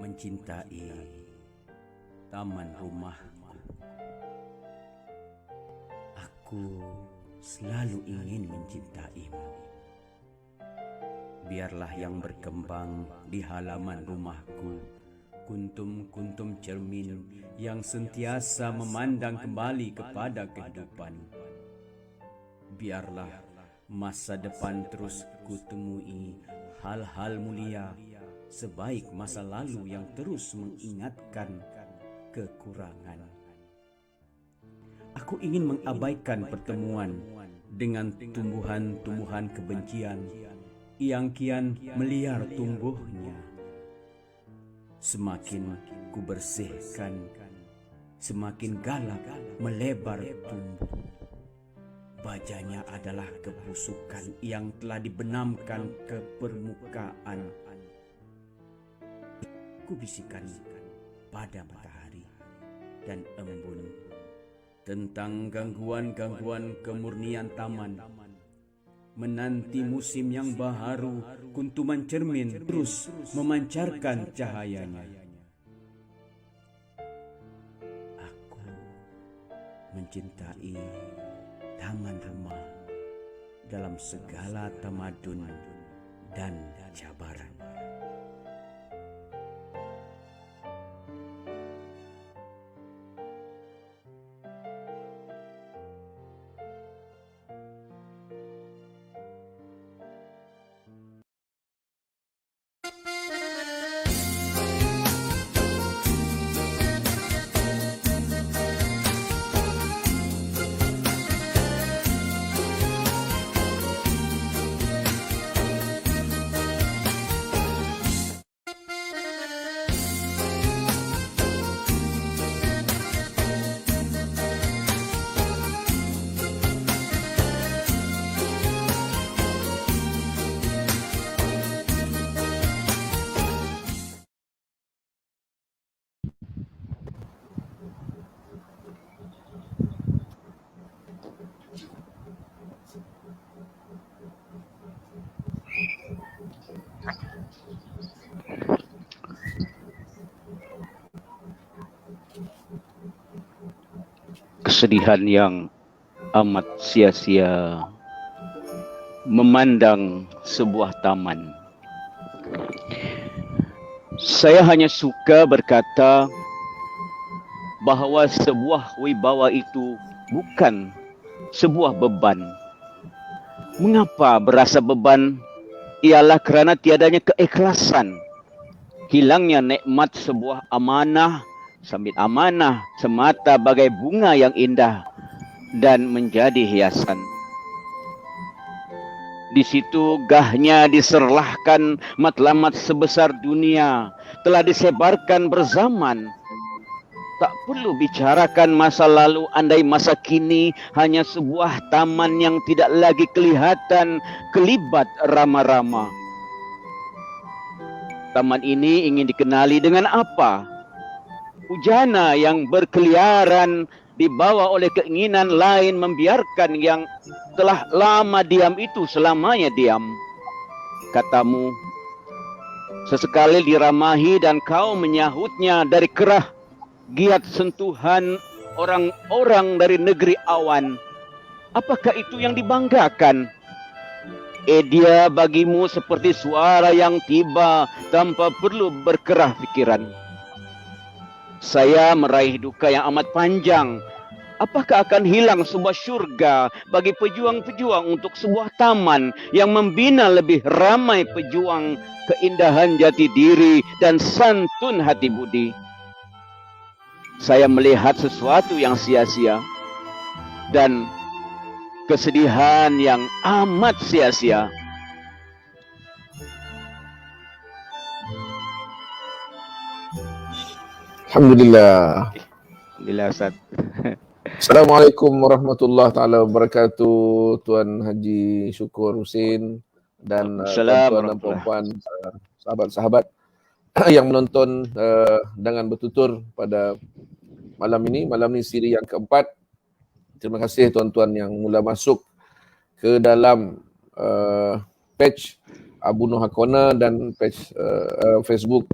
Mencintai taman rumahku. Aku selalu ingin mencintaimu. Biarlah yang berkembang di halaman rumahku kuntum-kuntum cermin yang sentiasa memandang kembali kepada kehidupan. Biarlah masa depan terus kutemui hal-hal mulia sebaik masa lalu yang terus mengingatkan kekurangan. Aku ingin mengabaikan pertemuan dengan tumbuhan-tumbuhan kebencian yang kian meliar tumbuhnya. Semakin ku bersihkan, semakin galak melebar tumbuh. Bajanya adalah kebusukan yang telah dibenamkan ke permukaan. Ku bisikan pada matahari dan embun tentang gangguan-gangguan kemurnian taman. Menanti musim yang baharu, kuntuman cermin terus memancarkan cahayanya. Aku mencintai taman rumah dalam segala tamadun dan cabaran. Kesedihan yang amat sia-sia memandang sebuah taman. Saya hanya suka berkata bahawa sebuah wibawa itu bukan sebuah beban. Mengapa berasa beban? Ialah kerana tiadanya keikhlasan. Hilangnya nikmat sebuah amanah, sambit amanah semata bagai bunga yang indah dan menjadi hiasan. Di situ gahnya diserlahkan matlamat sebesar dunia, telah disebarkan berzaman. Tak perlu bicarakan masa lalu, andai masa kini hanya sebuah taman yang tidak lagi kelihatan kelibat rama-rama. Taman ini ingin dikenali dengan apa? Hujana yang berkeliaran di dibawa oleh keinginan lain membiarkan yang telah lama diam itu selamanya diam. Katamu sesekali diramahi dan kau menyahutnya dari kerah giat sentuhan orang-orang dari negeri awan. Apakah itu yang dibanggakan? Dia bagimu seperti suara yang tiba tanpa perlu berkerah pikiran. Saya meraih duka yang amat panjang. Apakah akan hilang sebuah syurga bagi pejuang-pejuang untuk sebuah taman yang membina lebih ramai pejuang keindahan jati diri dan santun hati budi? Saya melihat sesuatu yang sia-sia dan kesedihan yang amat sia-sia. Alhamdulillah. Alhamdulillah, Ustaz. Assalamualaikum warahmatullahi taala wabarakatuh, Tuan Haji Syukur Husin dan tuan-tuan dan puan-puan, sahabat-sahabat yang menonton dengan bertutur pada malam ini siri yang keempat. Terima kasih tuan-tuan yang mula masuk ke dalam page Abu Noha Corner dan page Facebook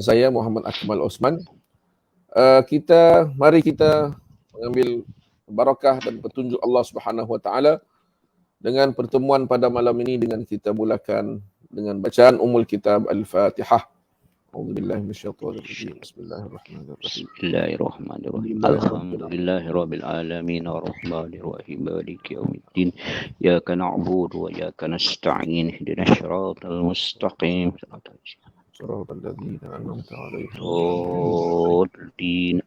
saya Muhammad Akmal Osman. Mari kita mengambil barakah dan petunjuk Allah Subhanahu Wa Taala dengan pertemuan pada malam ini, dengan kita mulakan dengan bacaan Ummul Kitab Al-Fatihah. A'udzubillahi minasyaitonir rajim. Bismillahirrahmanirrahim. Bismillahirrahmanirrahim. Alhamdulillahirabbil alamin arrahmanir rahim maliki yaumiddin. Iyyaka na'budu wa iyyaka nasta'in. Ihdinas siratal mustaqim. Shiratal ladzina an'amta 'alaihim.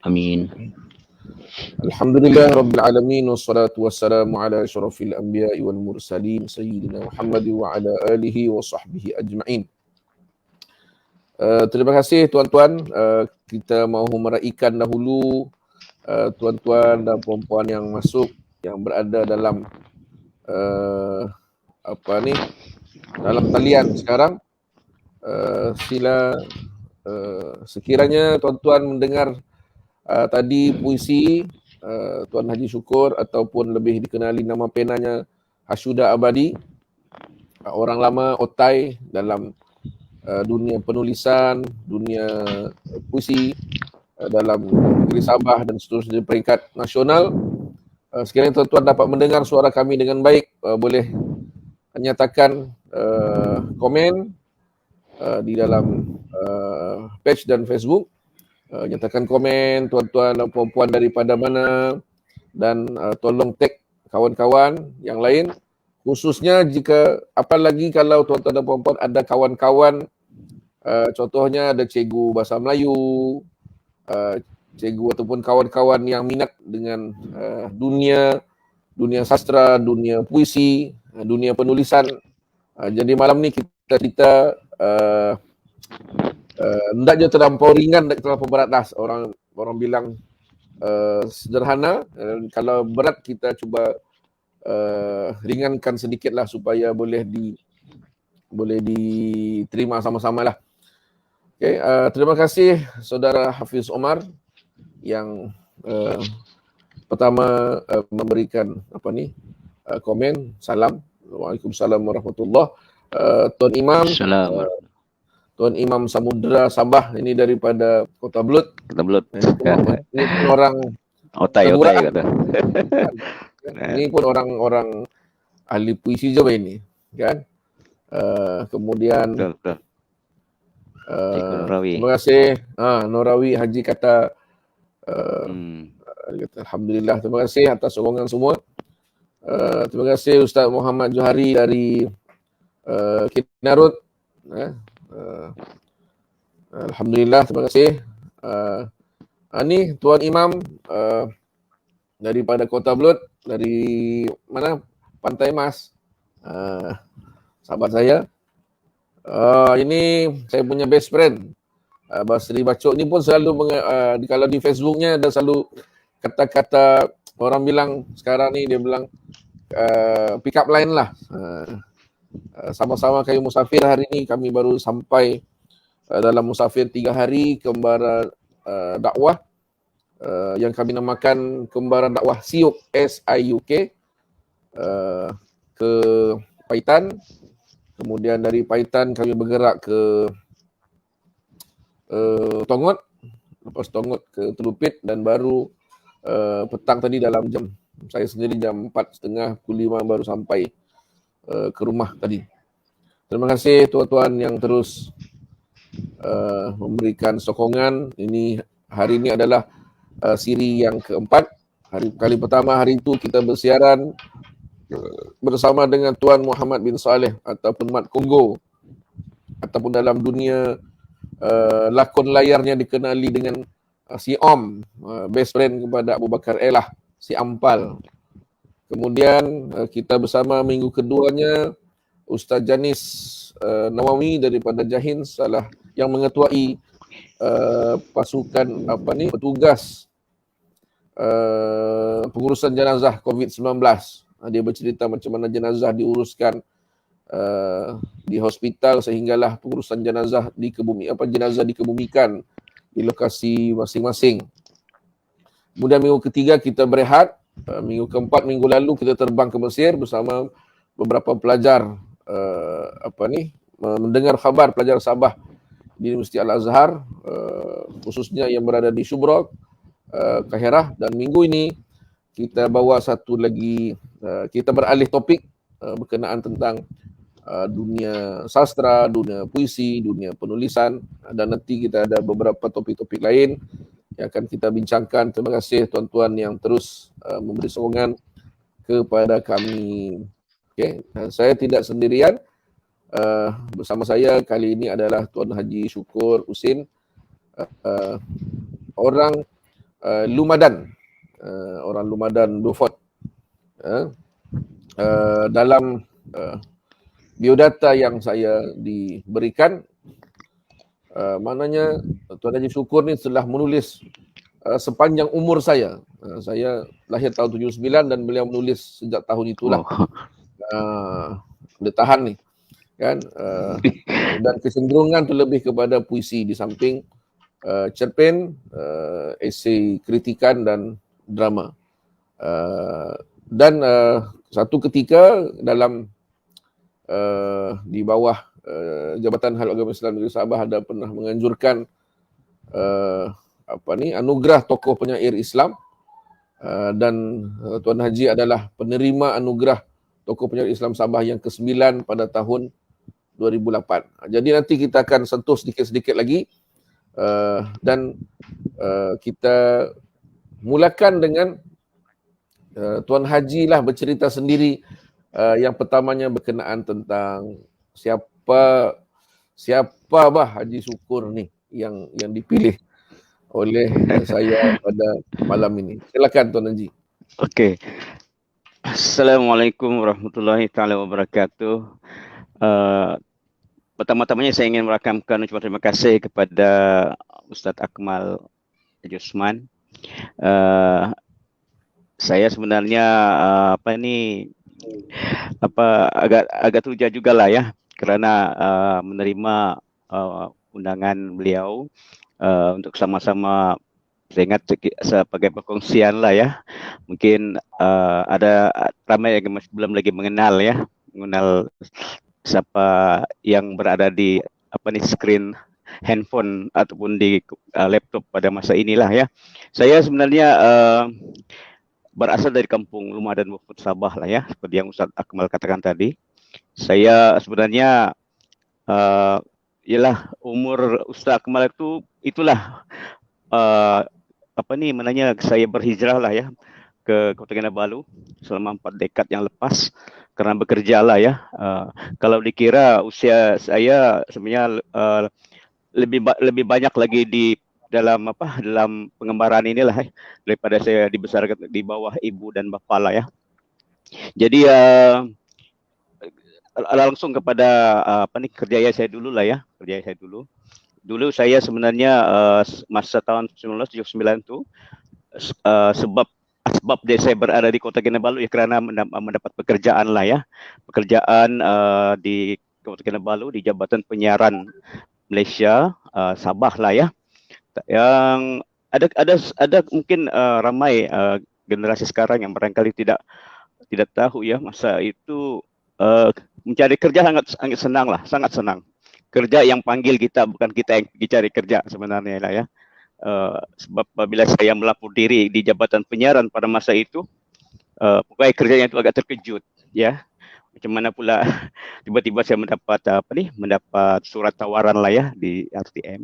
Amin. Alhamdulillah Rabbil Alamin, wassalatu wassalamu ala asyrafil anbiya'i wal mursalin Sayyidina Muhammad wa ala alihi wa sahbihi ajma'in. Terima kasih tuan-tuan. Kita mahu meraihkan dahulu tuan-tuan dan puan-puan yang masuk, yang berada dalam dalam talian sekarang. Sila sekiranya tuan-tuan mendengar tadi puisi Tuan Haji Syukur ataupun lebih dikenali nama penanya Hashuda Abadi, orang lama otai dalam dunia penulisan, dunia puisi dalam negeri Sabah dan seterusnya peringkat nasional. Sekiranya tuan-tuan dapat mendengar suara kami dengan baik, boleh nyatakan komen di dalam page dan Facebook. Nyatakan komen tuan-tuan dan puan-puan daripada mana, dan tolong tag kawan-kawan yang lain, khususnya jika apalagi kalau tuan-tuan dan puan-puan ada kawan-kawan, contohnya ada cikgu bahasa Melayu, cikgu ataupun kawan-kawan yang minat dengan dunia sastra, dunia puisi, dunia penulisan. Jadi malam ni kita hendak je terlampau ringan, tak terlampau berat dah. Orang bilang sederhana. Kalau berat kita cuba ringankan sedikit lah supaya boleh diterima sama-sama lah. Okay, terima kasih saudara Hafiz Omar yang pertama memberikan komen. Salam. Waalaikumsalam warahmatullahi. Tuan Imam. Assalamualaikum. Tuan Imam Samudra Sabah, ini daripada Kota Belut. Ini pun orang otai kata. Ini pun orang ahli puisi je ini, kan? Kemudian terima kasih Norawi Haji kata alhamdulillah, terima kasih atas sokongan semua. Terima kasih Ustaz Muhammad Johari dari Kinarut. Alhamdulillah, terima kasih. Ini Tuan Imam daripada Kota Belut, dari mana? Pantai Mas. Sahabat saya. Ini saya punya best friend. Basri Bacok ni pun selalu kalau di Facebooknya ada selalu kata-kata, orang bilang sekarang ni dia bilang pick up line lah. Sama-sama kami musafir hari ini. Kami baru sampai dalam musafir 3 hari kembara dakwah. yang kami namakan Kembaran Dakwah SIUK, SIUK, ke Paitan. Kemudian dari Paitan kami bergerak ke Tongot, lepas Tongot ke Telupit, dan baru petang tadi dalam jam, saya sendiri jam 4.30, pukul 5 baru sampai ke rumah tadi. Terima kasih tuan-tuan yang terus memberikan sokongan. Hari ini adalah siri yang keempat. Kali pertama hari itu kita bersiaran bersama dengan Tuan Muhammad bin Saleh ataupun Mat Kongo, ataupun dalam dunia lakon layarnya dikenali dengan si Om, best friend kepada Abu Bakar Elah, si Ampal. Kemudian kita bersama minggu keduanya Ustaz Janis Nawawi daripada Jahin, salah yang mengetuai pasukan petugas pengurusan jenazah COVID-19. Dia bercerita macam mana jenazah diuruskan di hospital sehinggalah pengurusan jenazah jenazah dikebumikan di lokasi masing-masing. Kemudian minggu ketiga kita berehat. Minggu keempat, minggu lalu kita terbang ke Mesir bersama beberapa pelajar mendengar khabar pelajar Sabah di Universiti Al-Azhar, khususnya yang berada di Syubrok, Kahirah. Dan minggu ini kita bawa satu lagi, kita beralih topik berkenaan tentang dunia sastra, dunia puisi, dunia penulisan, dan nanti kita ada beberapa topik-topik lain yang akan kita bincangkan. Terima kasih tuan-tuan yang terus memberi sokongan kepada kami. Okay. Saya tidak sendirian. Bersama saya kali ini adalah Tuan Haji Syukur Husin, orang Lumadan, orang Lumadan Beaufort. Dalam biodata yang saya diberikan, maknanya Tuan Haji Syukur ni telah menulis sepanjang umur saya. Saya lahir tahun 79 dan beliau menulis sejak tahun itulah. Dia tahan ni kan, dan kecenderungan tu lebih kepada puisi di samping cerpen, esei kritikan dan drama. Dan satu ketika dalam di bawah Jabatan Hal Agama Islam Negeri Sabah ada pernah menganjurkan anugerah tokoh penyair Islam, dan Tuan Haji adalah penerima anugerah tokoh penyair Islam Sabah yang ke-9 pada tahun 2008. Jadi nanti kita akan sentuh sedikit-sedikit lagi, dan kita mulakan dengan Tuan Haji lah bercerita sendiri. Yang pertamanya berkenaan tentang siapa Haji Syukur ni yang dipilih oleh saya pada malam ini. Silakan Tuan Haji. Okey. Assalamualaikum warahmatullahi taala wabarakatuh. Pertama-tamanya saya ingin merakamkan ucapan terima kasih kepada Ustaz Akmal Jusman. Saya sebenarnya agak terluja jugalah ya, kerana menerima undangan beliau untuk sama-sama, saya ingat sebagai perkongsian lah ya. Mungkin ada ramai yang masih belum lagi mengenal siapa yang berada di skrin handphone ataupun di laptop pada masa inilah ya. Saya sebenarnya berasal dari kampung Lumadan Beaufort Sabah lah ya, seperti yang Ustaz Akmal katakan tadi. Saya sebenarnya ialah umur Ustaz Akmal itulah saya berhijrah lah ya ke Kota Kinabalu selama 4 dekad yang lepas kerana bekerja lah ya. Kalau dikira usia saya sebenarnya lebih banyak lagi dalam pengembaraan inilah daripada saya dibesarkan di bawah ibu dan bapa lah ya. Jadi langsung kepada kerjaya saya dulu lah ya. Dulu saya sebenarnya masa tahun 1979 tu sebab saya berada di Kota Kinabalu ya kerana mendapat pekerjaan lah ya. Pekerjaan di Kota Kinabalu di Jabatan Penyiaran Malaysia Sabah lah ya. Yang ada mungkin ramai generasi sekarang yang barangkali tidak tahu ya, masa itu mencari kerja sangat senang lah, sangat senang. Kerja yang panggil kita, bukan kita yang pergi cari kerja sebenarnya lah ya. Sebab apabila saya melapor diri di jabatan penyiaran pada masa itu, pokoknya kerjanya itu agak terkejut ya. Macam mana pula tiba-tiba saya mendapat surat tawaran lah ya di RTM.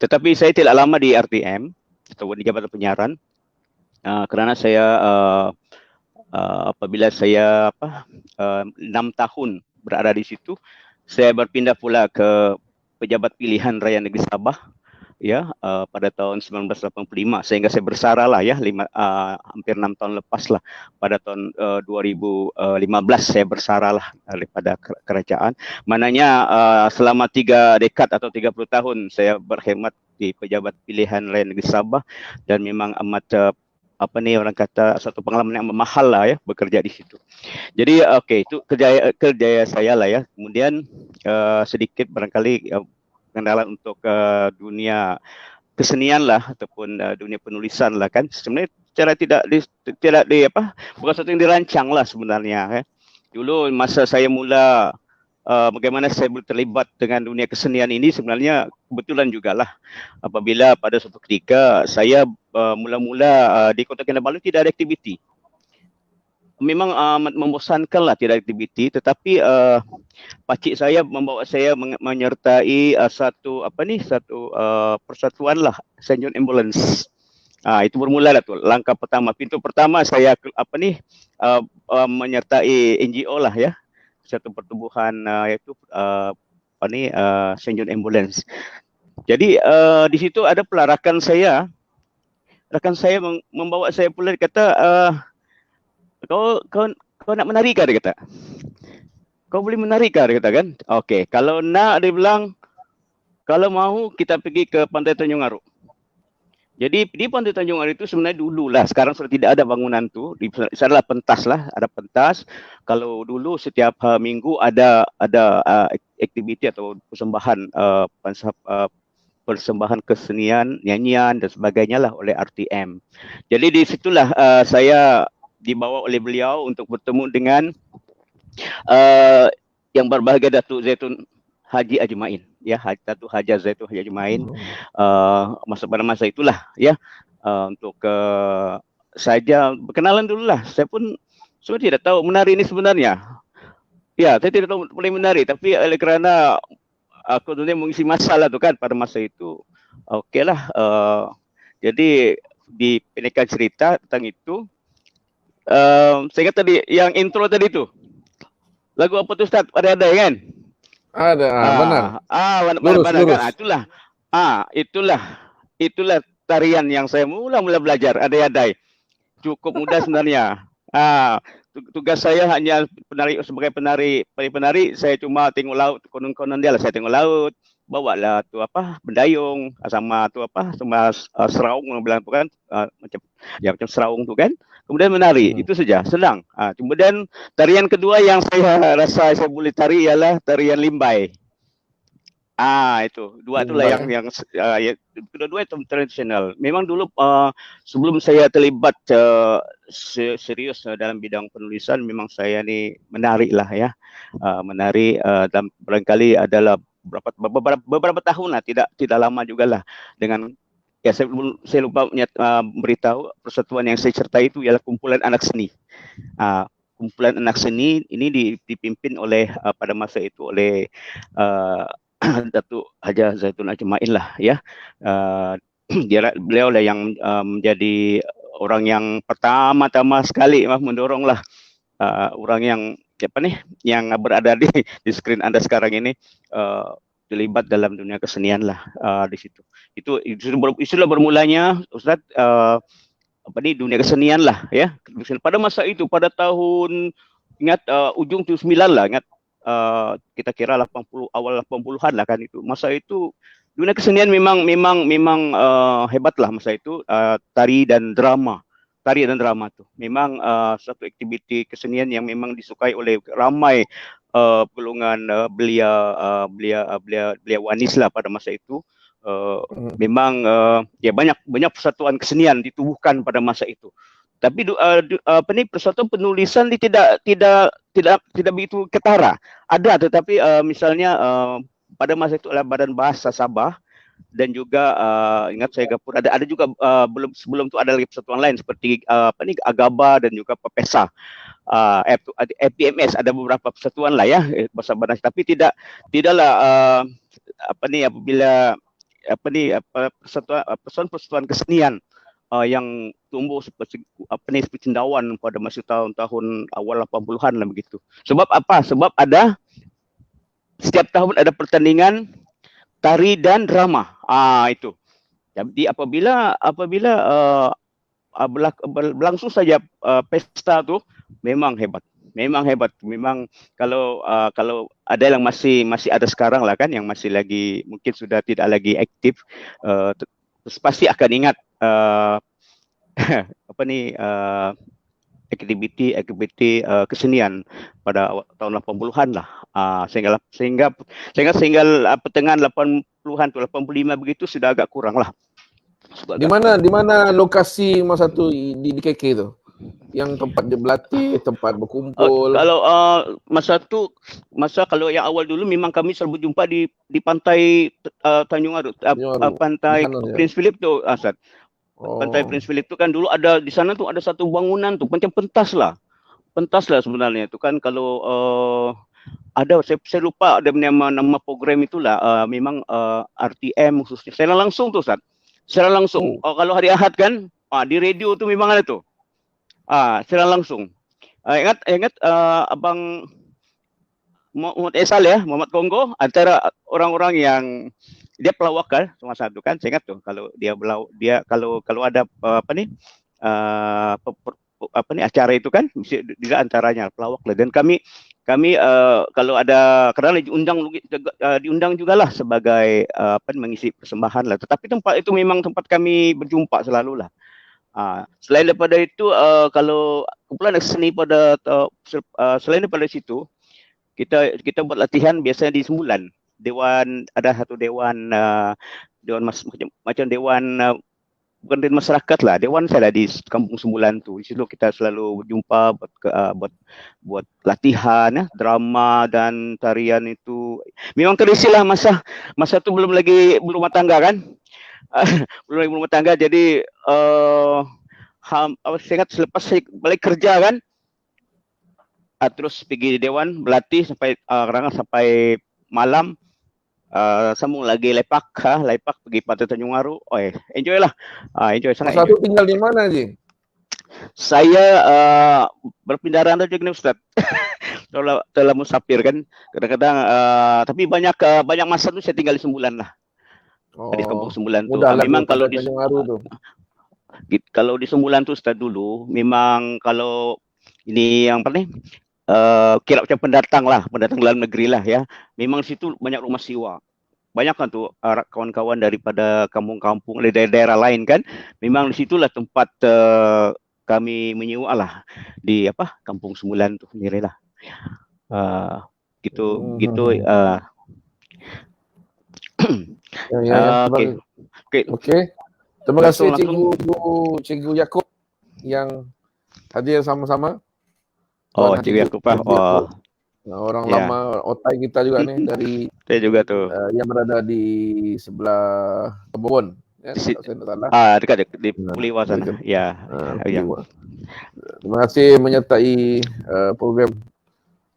Tetapi saya tidak lama di RTM atau di jabatan penyiaran, kerana saya apabila saya 6 tahun berada di situ, saya berpindah pula ke pejabat pilihan Raya Negeri Sabah ya, pada tahun 1985, sehingga saya bersara lah ya, hampir 6 tahun lepas lah, pada tahun 2015 saya bersara lah daripada kerajaan. Mananya selama 3 dekad atau 30 tahun saya berkhidmat di pejabat pilihan Raya Negeri Sabah, dan memang amat orang kata satu pengalaman yang mahal lah ya bekerja di situ. Jadi itu kerjaya saya lah ya. Kemudian sedikit barangkali kendala untuk dunia kesenian lah, ataupun dunia penulisan lah kan. Sebenarnya secara bukan sesuatu yang dirancang lah sebenarnya. Dulu masa saya mula bagaimana saya terlibat dengan dunia kesenian ini, sebenarnya kebetulan jugalah apabila pada suatu ketika saya mula-mula di Kota Kinabalu tidak ada aktiviti. Memang amat membosankan lah tidak ada aktiviti, tetapi pakcik saya membawa saya menyertai satu persatuan lah, St. John Ambulance. Itu bermula lah tu langkah pertama, pintu pertama saya menyertai NGO lah ya, satu pertubuhan iaitu St. John Ambulance. Jadi di situ ada pula rakan saya membawa saya pula, dia kata kau nak menari kah, dia kata. Kau boleh menari kah, dia kata kan. Okey, kalau nak, dia bilang, kalau mahu kita pergi ke Pantai Tanjung Aru. Jadi di Pantai Tanjung Aru itu sebenarnya dulu lah, sekarang sudah tidak ada bangunan tu. Di sana pentas lah, ada pentas. Kalau dulu setiap minggu ada aktiviti atau persembahan kesenian, nyanyian dan sebagainya lah oleh RTM. Jadi di situlah saya dibawa oleh beliau untuk bertemu dengan yang berbahagia Datuk Zaitun Haji Ajmain ya, Datuk Haji Zaitun Haji Ajmain. Pada masa itulah ya, untuk saja berkenalan dululah. Saya pun sebenarnya tidak tahu menari ini sebenarnya. Ya, saya tidak tahu boleh menari, tapi oleh kerana aku dunia mengisi masa lah tu kan pada masa itu. Okeylah, jadi dipendekkan cerita tentang itu. Saya ingat tadi yang intro tadi tu, lagu apa tu Ustaz? Ada kan? Ada, benar. Benar kan? Itulah tarian yang saya mula belajar, adai-adai. Cukup mudah sebenarnya. Tugas saya hanya sebagai penari, saya cuma tengok laut, konon-konon dia lah, saya tengok laut, bawalah tu bendayung sama seraung orang bilang tu kan, macam seraung tu kan. Kemudian menari, itu saja, senang. Kemudian tarian kedua yang saya rasa saya boleh tari ialah tarian limbai. Itu dua itulah yang kedua-dua itu tradisional. Memang dulu sebelum saya terlibat serius dalam bidang penulisan, memang saya ni menari lah ya, menari dan barangkali adalah beberapa tahun lah, tidak lama jugalah dengan. Ya, saya lupa beritahu, persatuan yang saya sertai itu ialah kumpulan anak seni. Kumpulan anak seni ini dipimpin oleh pada masa itu oleh Datuk Haji Zaitun Ajmain lah ya. Beliau lah yang menjadi orang yang pertama-tama sekali mendorong lah orang yang berada di skrin Anda sekarang ini terlibat dalam dunia kesenian lah di situ. Itulah bermulanya Ustaz dunia kesenian lah ya. Pada masa itu, pada tahun ingat ujung 79 lah, ingat kita kira 80 awal 80-an lah kan itu. Masa itu dunia kesenian memang hebat lah masa itu. Tari dan drama tu memang satu aktiviti kesenian yang memang disukai oleh ramai golongan belia wanis lah pada masa itu. Memang ya banyak persatuan kesenian ditubuhkan pada masa itu. Tapi persatuan penulisan ini tidak begitu ketara. Ada, tetapi misalnya pada masa itu adalah Badan Bahasa Sabah, dan juga ingat saya Gapura, ada juga sebelum itu ada lagi persatuan lain seperti Agaba dan juga Papesa, FPMS, ada beberapa persatuan lah ya bahasa Badan, tapi tidaklah apabila persatuan kesenian yang tumbuh seperti cendawan pada masa tahun-tahun awal 80-an lah begitu. Sebab apa? Sebab setiap tahun ada pertandingan tari dan drama. Itu. Jadi apabila berlangsung saja pesta tu, memang hebat. Memang kalau ada yang masih ada sekarang lah kan, yang masih lagi mungkin sudah tidak lagi aktif, pasti akan ingat aktiviti kesenian pada tahun 80-an lah, sehingga pertengahan 80-an tu 85 begitu sudah agak kurang lah. Di mana lokasi masa tu di KK tu? Yang tempat dia berlatih, tempat berkumpul. Kalau kalau yang awal dulu memang kami selalu berjumpa di pantai Tanjung Aru, pantai Prince Philip tu, Ustaz. Pantai Prince Philip tu kan dulu ada di sana tu ada satu bangunan tu macam pentas lah sebenarnya tu kan. Kalau ada saya lupa ada nama program itulah, memang RTM khususnya secara langsung tu, Ustaz. Secara langsung. Kalau hari Ahad kan di radio tu memang ada tu. Secara langsung. Ingat Abang Muhammad Esal ya, Muhammad Kongo, antara orang-orang yang dia pelawak kan, cuma satu kan, saya ingat tuh kalau dia kalau ada acara itu kan, dia antaranya pelawak lah. Dan kami kalau ada karena diundang juga lah sebagai mengisi persembahan lah. Tetapi tempat itu memang tempat kami berjumpa selalu lah. Selain daripada itu, kalau kumpulan seni selain daripada situ, kita buat latihan biasanya di Sembulan. Ada satu dewan macam dewan bukan dewan masyarakat lah, dewan saya lah di Kampung Sembulan tu. Di situ kita selalu berjumpa buat latihan ya, drama dan tarian itu. Memang terisi lah masa tu belum lagi berumah tangga kan. Belum lagi berumah tangga, jadi saya ingat selepas saya balik kerja kan, terus pergi di dewan berlatih sampai sampai malam, sambung lagi lepak pergi Pantai Tanjung Aru. Enjoy lah, enjoy sangat. Satu tinggal di mana je? Saya berpindah rantau juga nih Ustaz. Telah musafir kan kadang-kadang, tapi banyak masa tu saya tinggal di Sembulan lah. Di Kampung Sembulan tu. Memang kalau di Sembulan tu Ustaz dulu, memang kalau ini yang kira macam pendatang dalam negeri lah ya. Memang situ banyak rumah sewa. Banyak kan tu kawan-kawan daripada kampung-kampung dari daerah lain kan. Memang di situlah tempat kami menyewa lah di Kampung Sembulan tu sendiri lah. Gitu. Okey. Terima kasih Cikgu Yaakob yang hadir sama-sama. Cikgu Yaakob orang lama otai kita juga nih dari saya juga tuh yang berada di sebelah Tebon ya, dekat di Puliwa sana ya. Terima kasih menyertai program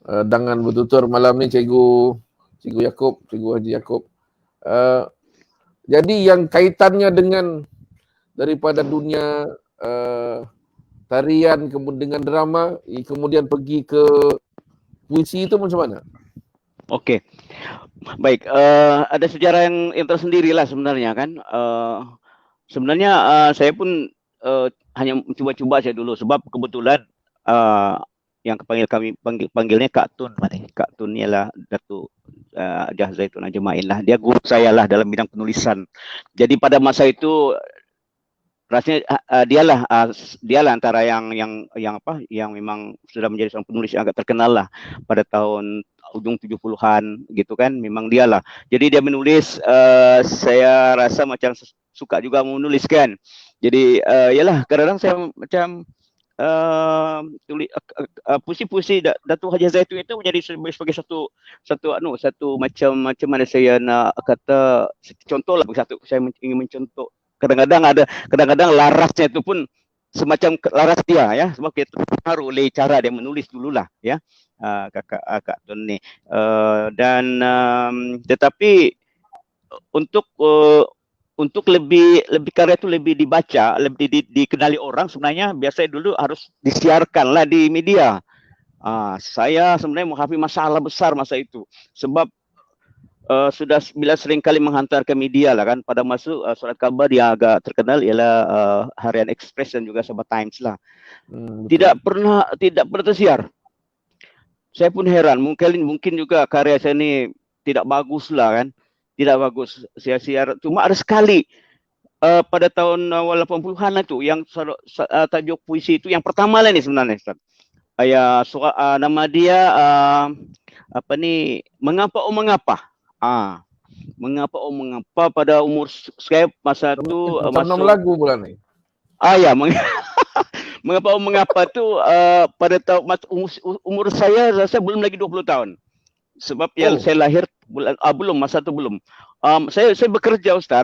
Dangan Bertutur malam ni Cikgu Yaakob, Cikgu Haji Yaakob. Jadi yang kaitannya dengan daripada dunia tarian kemudian dengan drama, kemudian pergi ke puisi itu macam mana? Okey. Baik, ada sejarah yang tersendiri lah sebenarnya kan. Sebenarnya saya pun hanya cuba-cuba saja dulu sebab kebetulan yang panggilnya Kak Tun. Kak Tun ialah Datuk Jah Zaitun Ajmain lah. Dia guru saya lah dalam bidang penulisan. Jadi pada masa itu rasanya dialah antara yang memang sudah menjadi seorang penulis yang agak terkenal lah pada tahun ujung 70-an gitu kan, memang dialah. Jadi dia menulis, saya rasa macam suka juga menulis kan. Jadi yalah kadang-kadang saya macam puisi-puisi Datuk Haji Zaitun itu menjadi sebagai satu macam mana saya nak kata contoh lah, satu saya ingin mencontoh. Kadang-kadang larasnya itu pun semacam laras dia ya, sebab kita terpengaruh oleh cara dia menulis dululah ya, Kak Tun ni. Dan tetapi untuk lebih karya itu lebih dibaca, lebih dikenali orang, sebenarnya biasanya dulu harus disiarkan lah di media. Saya sebenarnya menghadapi masalah besar masa itu, sebab sudah bila sering kali menghantar ke media lah kan, pada masa surat khabar yang agak terkenal ialah Harian Express dan juga Sabah Times lah. Tidak pernah tersiar. Saya pun heran, mungkin juga karya saya ni tidak bagus lah kan. Tidak bagus, saya siar. Cuma ada sekali pada tahun awal 80-an itu yang tajuk puisi itu yang pertama lah ni sebenarnya, Ustaz. Nama dia Mengapa Oh Mengapa. Mengapa Oh Mengapa pada umur saya masa tu masuk lagu bulan ni. Ya, Mengapa Oh Mengapa tu pada tahun umur saya rasa belum lagi 20 tahun. Sebab yang saya lahir belum, masa tu belum. Saya bekerja, Ustaz.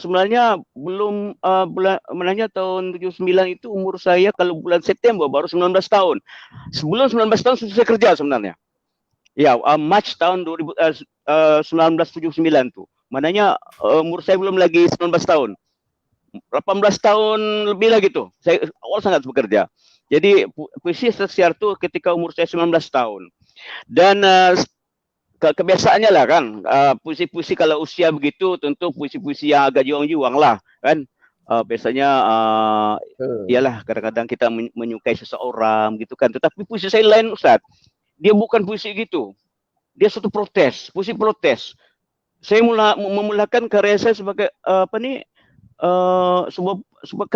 Sebenarnya belum menanya tahun 79 itu umur saya kalau bulan September baru 19 tahun. Sebelum 19 tahun sudah saya kerja sebenarnya. Ya, Mac tahun 1979 tu. Maknanya umur saya belum lagi 19 tahun. 18 tahun lebih lagi tu. Saya awal sangat bekerja. Jadi puisi tersiar tu ketika umur saya 19 tahun. Dan kebiasaannya lah kan, puisi-puisi kalau usia begitu tentu puisi-puisi yang agak juang-juang lah kan. Biasanya ialah kadang-kadang kita menyukai seseorang gitu kan. Tetapi puisi saya lain, Ustaz. Dia bukan puisi gitu. Dia suatu protes, puisi protes. Saya memulakan karya saya sebagai sebuah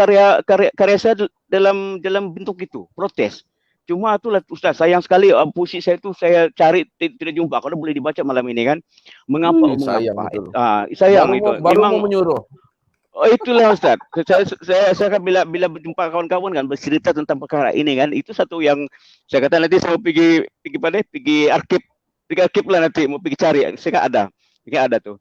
karya saya dalam bentuk itu, protes. Cuma itulah Ustaz, sayang sekali puisi saya itu saya cari tidak jumpa. Kalau boleh dibaca malam ini kan. Mengapa? Sayang itu. Baru mau menyuruh. Itulah Ustaz. Saya kan bila berjumpa kawan-kawan kan bercerita tentang perkara ini kan, itu satu yang saya kata nanti saya mau pergi arkib lah nanti, mau pergi cari. Saya ada tuh.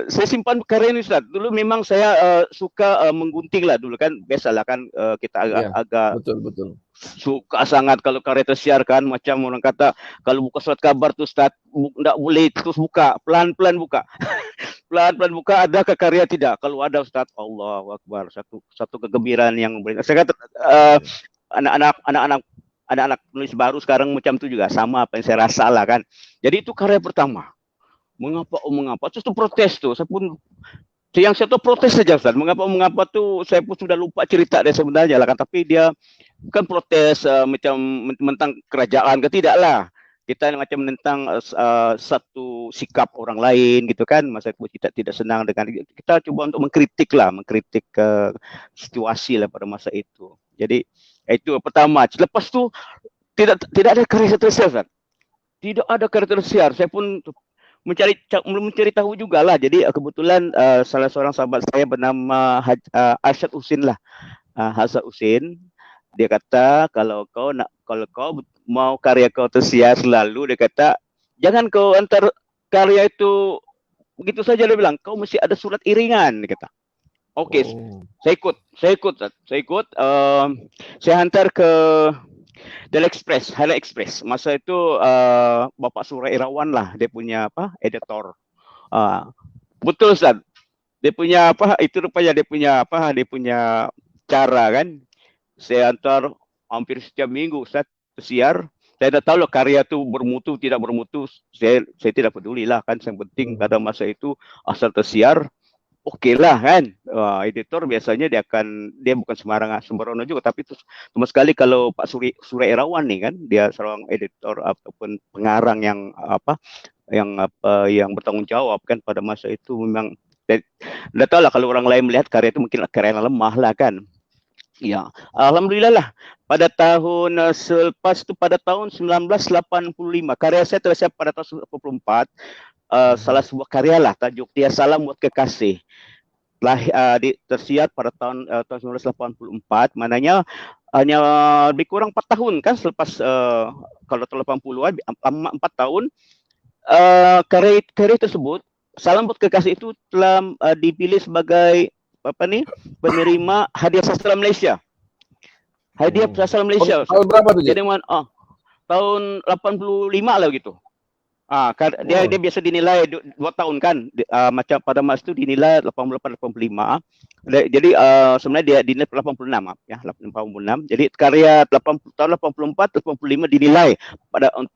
Saya simpan karya ini Ustaz. Dulu memang saya suka menggunting lah dulu kan, biasalah kan kita agak betul. Suka sangat kalau karya tersiar kan, macam orang kata kalau buka surat kabar tu Ustaz, tak boleh terus buka, pelan-pelan buka. Pelan-pelan buka, adakah karya tidak? Kalau ada Ustaz, Allahu Akbar, satu kegembiraan yang saya kata anak-anak penulis baru sekarang macam tu juga, sama apa yang saya rasa lah kan. Jadi itu karya pertama. Mengapa? Terus tu protes tu. Yang saya tahu protes saja Ustaz. Mengapa tu saya pun sudah lupa cerita dia sebenarnya lah kan. Tapi dia bukan protes macam tentang kerajaan ke, tidak lah. Kita macam menentang satu sikap orang lain gitu kan. Masa kita tidak senang dengan, kita cuba untuk mengkritik situasi lah pada masa itu. Jadi itu pertama. Lepas tu tidak ada karya tersiar Ustaz. Tidak ada karya tersiar. Saya pun mencari tahu jugalah. Jadi kebetulan salah seorang sahabat saya bernama Arsyad Husin lah, Hazat Husin, dia kata kalau kau mau karya kau tersiar selalu, dia kata jangan kau antar karya itu begitu saja, dia bilang kau mesti ada surat iringan, dia kata. Okey, saya ikut. Saya hantar ke Harian Express. Masa itu Bapak Surya Irawan lah, dia punya editor. Betul Ustaz. Dia punya itu rupanya dia punya cara kan. Saya hantar hampir setiap minggu Ustaz tersiar. Saya dah tahu lah karya tu bermutu tidak bermutu. Saya tidak peduli lah kan. Yang penting pada masa itu asal tersiar, okeylah kan. Editor biasanya dia bukan sembarangan juga, tapi itu cuma sekali kalau Pak Surya Irawan ni kan, dia seorang editor ataupun pengarang yang bertanggung jawab kan pada masa itu. Memang dah tahu lah kalau orang lain melihat karya itu mungkin karya yang lemah lah kan. Ya, alhamdulillah lah. Pada tahun selepas itu pada tahun 1985 karya saya tersiap pada tahun 1984. Salah sebuah karya lah, tajuk Dia Salam Buat Kekasih. Tersiar pada tahun 1984, maknanya hanya lebih kurang 4 tahun kan selepas kalau tahun 80-an 4 tahun karya tersebut Salam Buat Kekasih itu telah dipilih sebagai penerima Hadiah Sastra Malaysia. Hadiah Sastra Malaysia. Tahun berapa tu? Jadi tahun 85 lah gitu. Dia biasa dinilai 2 tahun kan, macam pada masa itu dinilai 88-85. Jadi sebenarnya dia dinilai 86 ya, 86. Jadi karya tahun 84-85 dinilai dinilai pada tahun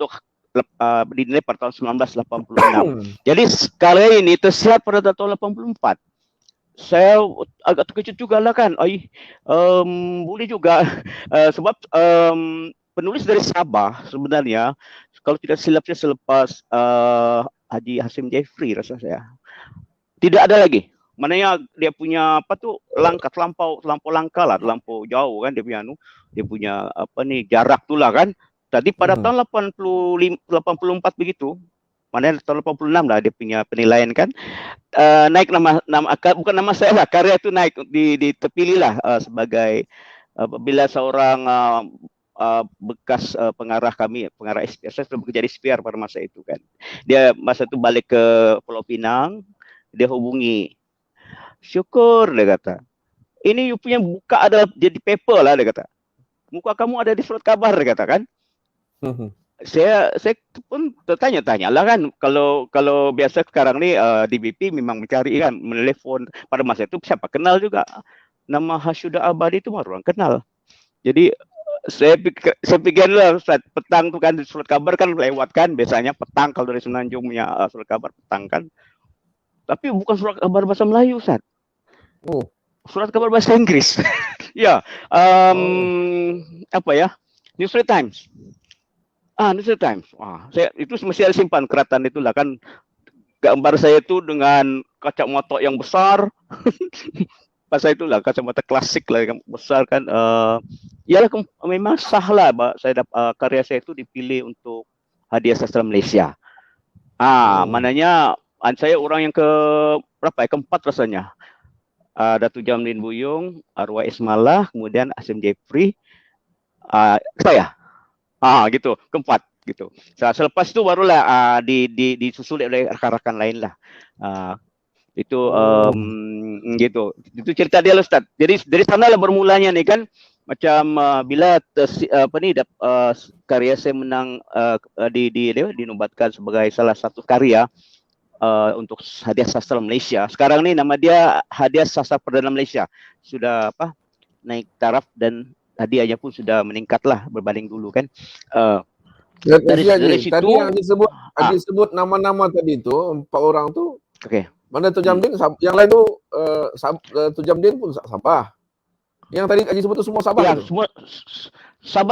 1986. Jadi karya ini tersiar pada tahun 84. Saya agak terkejut juga lah kan. Boleh juga sebab penulis dari Sabah sebenarnya, kalau tidak silap saya selepas Haji Hasim Jeffrey rasa saya. Tidak ada lagi. Maknanya dia punya terlampau langkah lah, terlampau jauh kan dia punya jarak tu lah kan. Tadi pada tahun 84 begitu, maknanya tahun 86 lah dia punya penilaian kan. Naik nama bukan nama saya lah, karya itu naik terpilih lah sebagai bila seorang bekas pengarah SPR, saya sudah bekerja di SPR pada masa itu kan. Dia masa itu balik ke Pulau Pinang, dia hubungi, syukur dia kata, ini you punya muka ada jadi paper lah dia kata, muka kamu ada di surat kabar dia kata kan. Saya pun tertanya-tanya lah kan, kalau biasa sekarang ni DBP memang mencari kan, menelpon. Pada masa itu siapa kenal juga nama Hashuda Abadi itu baru orang kenal. Jadi saya pikir lah petang tu kan, surat kabar kan lewat kan biasanya petang kalau dari Semenanjung punya surat kabar petang kan. Tapi bukan surat kabar bahasa Melayu, Ustaz. Surat kabar bahasa Inggris. Ya, New Straits Times. New Straits Times. Saya itu mesti ada simpan keratan itulah kan. Gambar saya itu dengan kacamata yang besar. Pasal itulah kacamata klasik lah yang besar kan. Ialah memang sah lah saya karya saya itu dipilih untuk Hadiah Sastra Malaysia. Maknanya saya orang yang keempat rasanya. Datuk Jamdin Buyung, Arwah Ismalah, kemudian Hasim Jeffrey, saya. Gitu, keempat gitu. Selepas itu barulah disusul oleh rakan-rakan lain lah. Itu gitu. Itu cerita dia Ustaz. Jadi dari sanalah bermulanya nih kan, macam bila karya saya menang dinobatkan sebagai salah satu karya untuk Hadiah Sastra Malaysia. Sekarang ni nama dia Hadiah Sastra Perdana Malaysia. Sudah naik taraf dan hadiahnya pun sudah meningkatlah berbanding dulu kan. Dari situ tadi yang disebut nama-nama tadi tu 4 orang tu. Okey. Mana tu Jamdin, yang lain tu tu Jamdin pun Sabah. Yang tadi Haji sebut tu semua Sabah. Ya,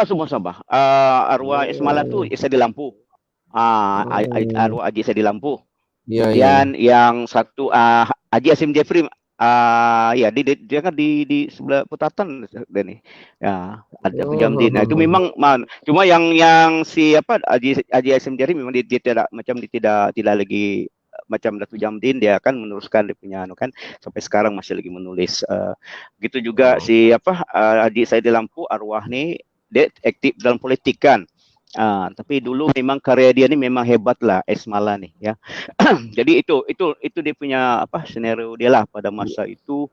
semua Sabah. Arwah Ismalah tu saya di Lampu. Arwah Haji saya di Lampu. Kemudian yang satu Haji Hasim Jeffrey, dia kan di sebelah Putatan dia ni. Ya, ada Jamdin. Itu memang cuma yang si Haji Hasim Jeffrey memang dia tidak lagi macam Datuk Jamdin, dia akan meneruskan dia punya kan sampai sekarang masih lagi menulis. Begitu juga si Haji Said Lampu Arwah ni dia aktif dalam politik kan. Tapi dulu memang karya dia ni memang hebat lah, Ismalah ni ya. Jadi itu dia punya senario dia lah pada masa itu.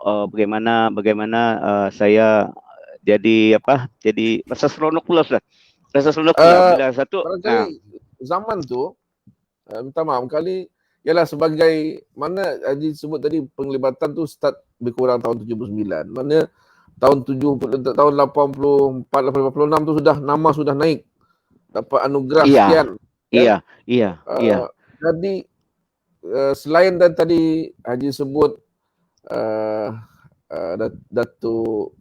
Bagaimana saya jadi rasa seronok pula Ustaz. Rasa seronok pula bila satu zaman tu minta maaf kali ialah sebagai mana Haji sebut tadi penglibatan tu start lebih kurang tahun 79. Mana tahun 80 86 tu nama sudah naik, dapat anugerah sekian. Iya. Jadi selain dan tadi Haji sebut Datuk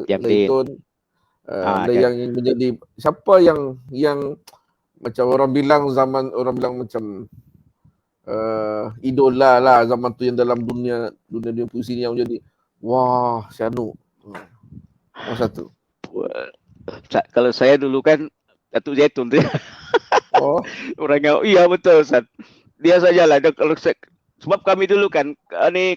Zaitun, yang menjadi siapa yang macam orang bilang macam idola lah zaman tu yang dalam dunia puisi ni yang menjadi Wah, Syanu. Nomor 1. Kalau saya dulu kan Datuk Zaitun tu. Oh, Orangnya, iya betul Ustaz. Dia sajalah kalau sebab kami dulu kan ni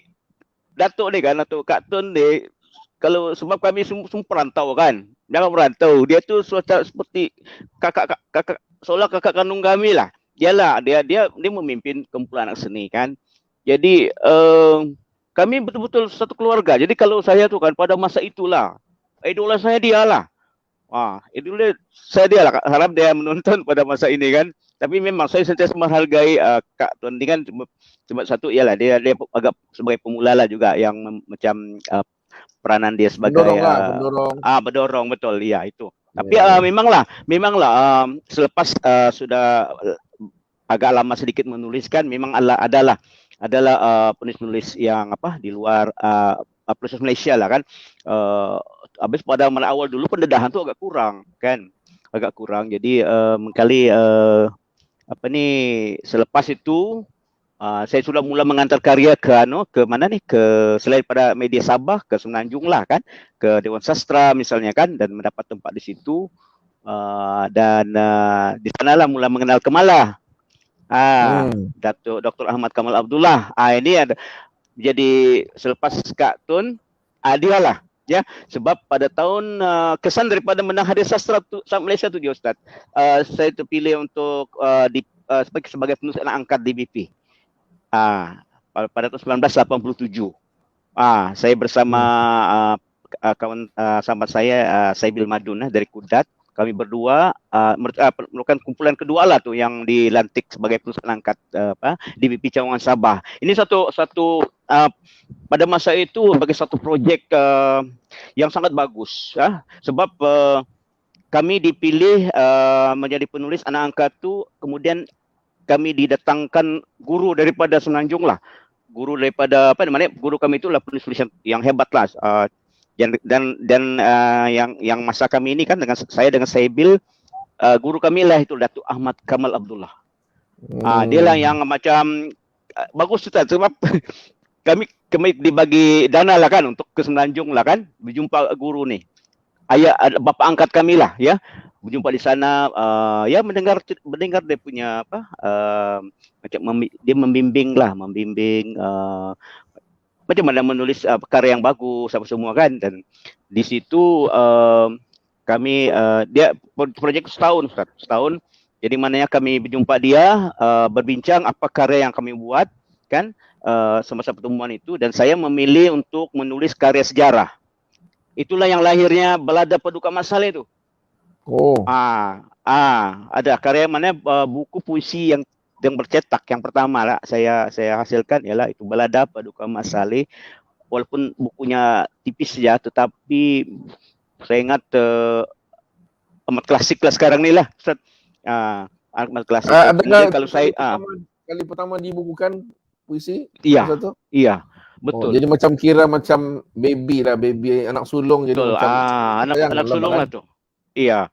Datuk ni kan atau Kak Tun ni, kalau sebab kami semua perantau kan. Jangan merantau. Dia tu suatu seperti kakak seolah kakak kandung kami lah. Dia memimpin kumpulan anak seni kan. Jadi kami betul-betul satu keluarga. Jadi kalau saya tu kan pada masa itulah idola saya dia lah. Idola saya dia lah. Harap dia menonton pada masa ini kan. Tapi memang saya sentiasa menghargai Kak Tuan ini kan sebab satu ialah dia agak sebagai pemula lah juga yang macam peranan dia sebagai berdorong betul ya itu. Tapi memanglah selepas sudah agak lama sedikit menuliskan memang adalah penulis-penulis yang di luar proses Malaysia lah kan. Habis pada awal dulu pendedahan tu agak kurang kan. Jadi mengkali selepas itu saya sudah mula mengantar karya ke mana nih, ke selain pada media Sabah, ke Semenanjung lah kan, ke Dewan Sastra misalnya kan, dan mendapat tempat di situ dan di sanalah mula mengenal Kemala. Datuk Dr. Ahmad Kamal Abdullah. Ini ada jadi selepas Kak Tun dia lah ya, sebab pada tahun kesan daripada menang hadiah sastra Malaysia tu dia Ustaz. Saya terpilih untuk sebagai penulis anak angkat DBP. Pada tahun 1987. Saya bersama kawan sahabat saya Saibil Madun dari Kudat. Kami berdua merupakan kumpulan kedua lah tu yang dilantik sebagai penulis anak angkat DBP Cawangan Sabah. Ini satu pada masa itu sebagai satu projek yang sangat bagus sebab kami dipilih menjadi penulis anak angkat tu, kemudian kami didatangkan guru daripada Semenanjung lah. Guru daripada guru kami itulah penulis yang hebat lah. Dan yang masa kami ini kan dengan Saibil, guru kami lah itu Datuk Ahmad Kamal Abdullah. Dia lah yang macam bagus Ustaz sebab kami dibagi dana lah kan untuk ke Semenanjung lah kan, berjumpa guru ni. Bapa angkat kami lah ya. Berjumpa di sana mendengar dia punya macam dia membimbing macam mana menulis karya yang bagus apa semua kan, dan di situ kami dia projek setahun. Jadi mananya kami berjumpa dia, berbincang apa karya yang kami buat kan semasa pertemuan itu, dan saya memilih untuk menulis karya sejarah. Itulah yang lahirnya Balada Paduka Masal itu. Ada karya mana buku puisi yang bercetak yang pertama lah saya hasilkan ialah itu Balada Paduka Masal. Walaupun bukunya tipis saja, tetapi saya ingat amat klasik lah sekarang ni lah Ustaz. Amat klasik. Kalau saya kali pertama dibukukan puisi? Iya. Betul. Jadi macam macam baby anak sulung. Betul. Jadi macam anak sulung lah tu. Iya.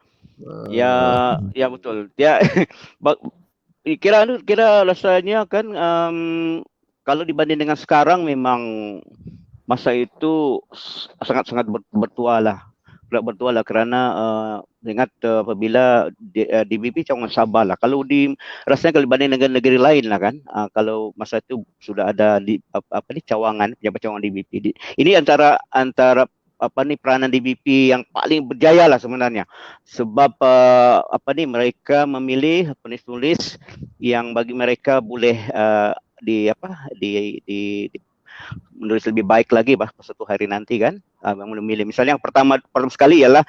Ya betul. Dia kira rasanya kan kalau dibanding dengan sekarang memang masa itu sangat bertuah lah kerana ingat apabila DBP Cawangan Sabah lah. Kalau rasanya kalau dibanding dengan negeri lain lah kan, kalau masa itu sudah ada cawangan, pejabat cawangan DBP. Ini antara peranan DBP yang paling berjaya lah sebenarnya, sebab mereka memilih penulis-penulis yang bagi mereka boleh menulis lebih baik lagi satu hari nanti kan. Memilih misalnya yang pertama sekali ialah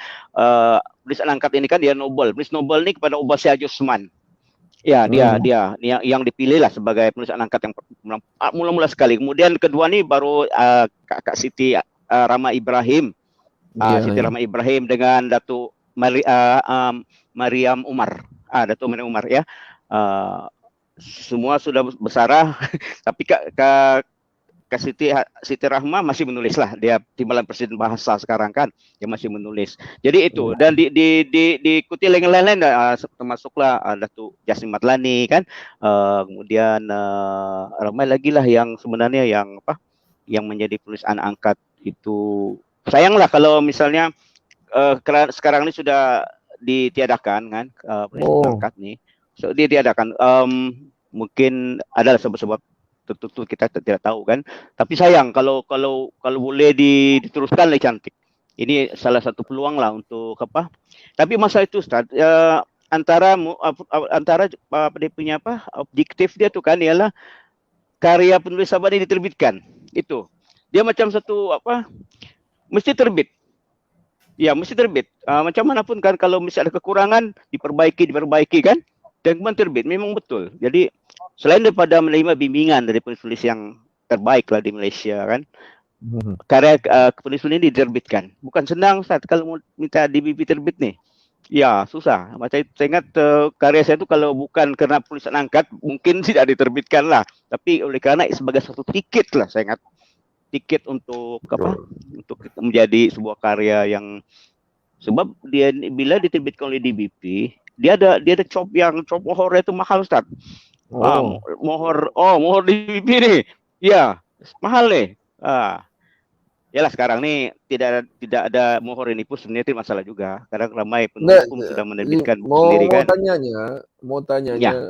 penulis angkat ini kan dia penulis Nobel ni kepada Obasi Ajusman. Ya, dia yang dipilih lah sebagai penulis angkat yang mula-mula sekali. Kemudian kedua ni baru Kak Siti Rama Ibrahim. Siti Rama Ibrahim dengan Datuk Mariam Umar. Datuk Mariam Umar ya. Semua sudah bersarah tapi Kak Siti Rahma masih menulis lah. Dia Timbalan Presiden Bahasa sekarang kan, dia masih menulis. Jadi itu dan diikuti lain-lain termasuklah Datuk Jasmin Madlani kan. Kemudian ramai lagi lah yang sebenarnya yang menjadi penulis anak angkat Itu sayanglah kalau misalnya sekarang ini sudah ditiadakan kan, penulis angkat nih, so dia tiadakan, mungkin adalah sebab-sebab tertentu kita tidak tahu kan, tapi sayang kalau boleh diteruskan lebih cantik. Ini salah satu peluang lah untuk apa. Tapi masa itu Ustaz, antara dia punya objektif dia tuh kan ialah karya penulis Sabah ini diterbitkan. Itu dia macam satu mesti terbit. Ya, mesti terbit. Macam mana pun kan, kalau misalnya ada kekurangan diperbaiki kan, dan kemudian terbit. Memang betul. Jadi selain daripada menerima bimbingan dari penulis yang terbaik lah di Malaysia kan, karya penulis ini diterbitkan. Bukan senang Ustaz kalau mau minta DBP terbit nih. Ya, susah. Macam saya ingat karya saya itu kalau bukan karena penulisan angkat mungkin tidak diterbitkan lah. Tapi oleh karena sebagai satu tiket lah, saya ingat, tiket untuk untuk menjadi sebuah karya yang, sebab dia bila diterbitkan oleh DBP, dia ada chop mohor itu mahal Ustaz. Mohor DBP nih. Ya, mahal nih. Yalah sekarang nih tidak ada mohor ini pun sebenarnya itu masalah juga. Kadang ramai penulis pun sudah menerbitkan buku sendiri kan. Mau tanyanya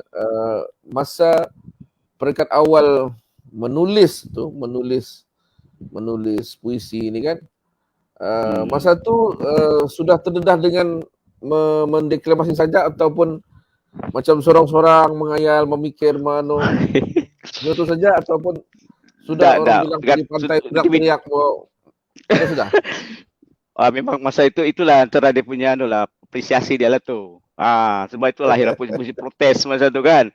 masa peringkat awal menulis puisi ini kan, masa tu sudah terdedah dengan mendeklamasi saja ataupun macam sorang-sorang mengayal, memikir itu saja, ataupun sudah orang bilang di pantai teriak sudah. Memang masa itulah antara dia punya apresiasi dia lah tu. Sebab itu lahir puisi protes masa tu kan.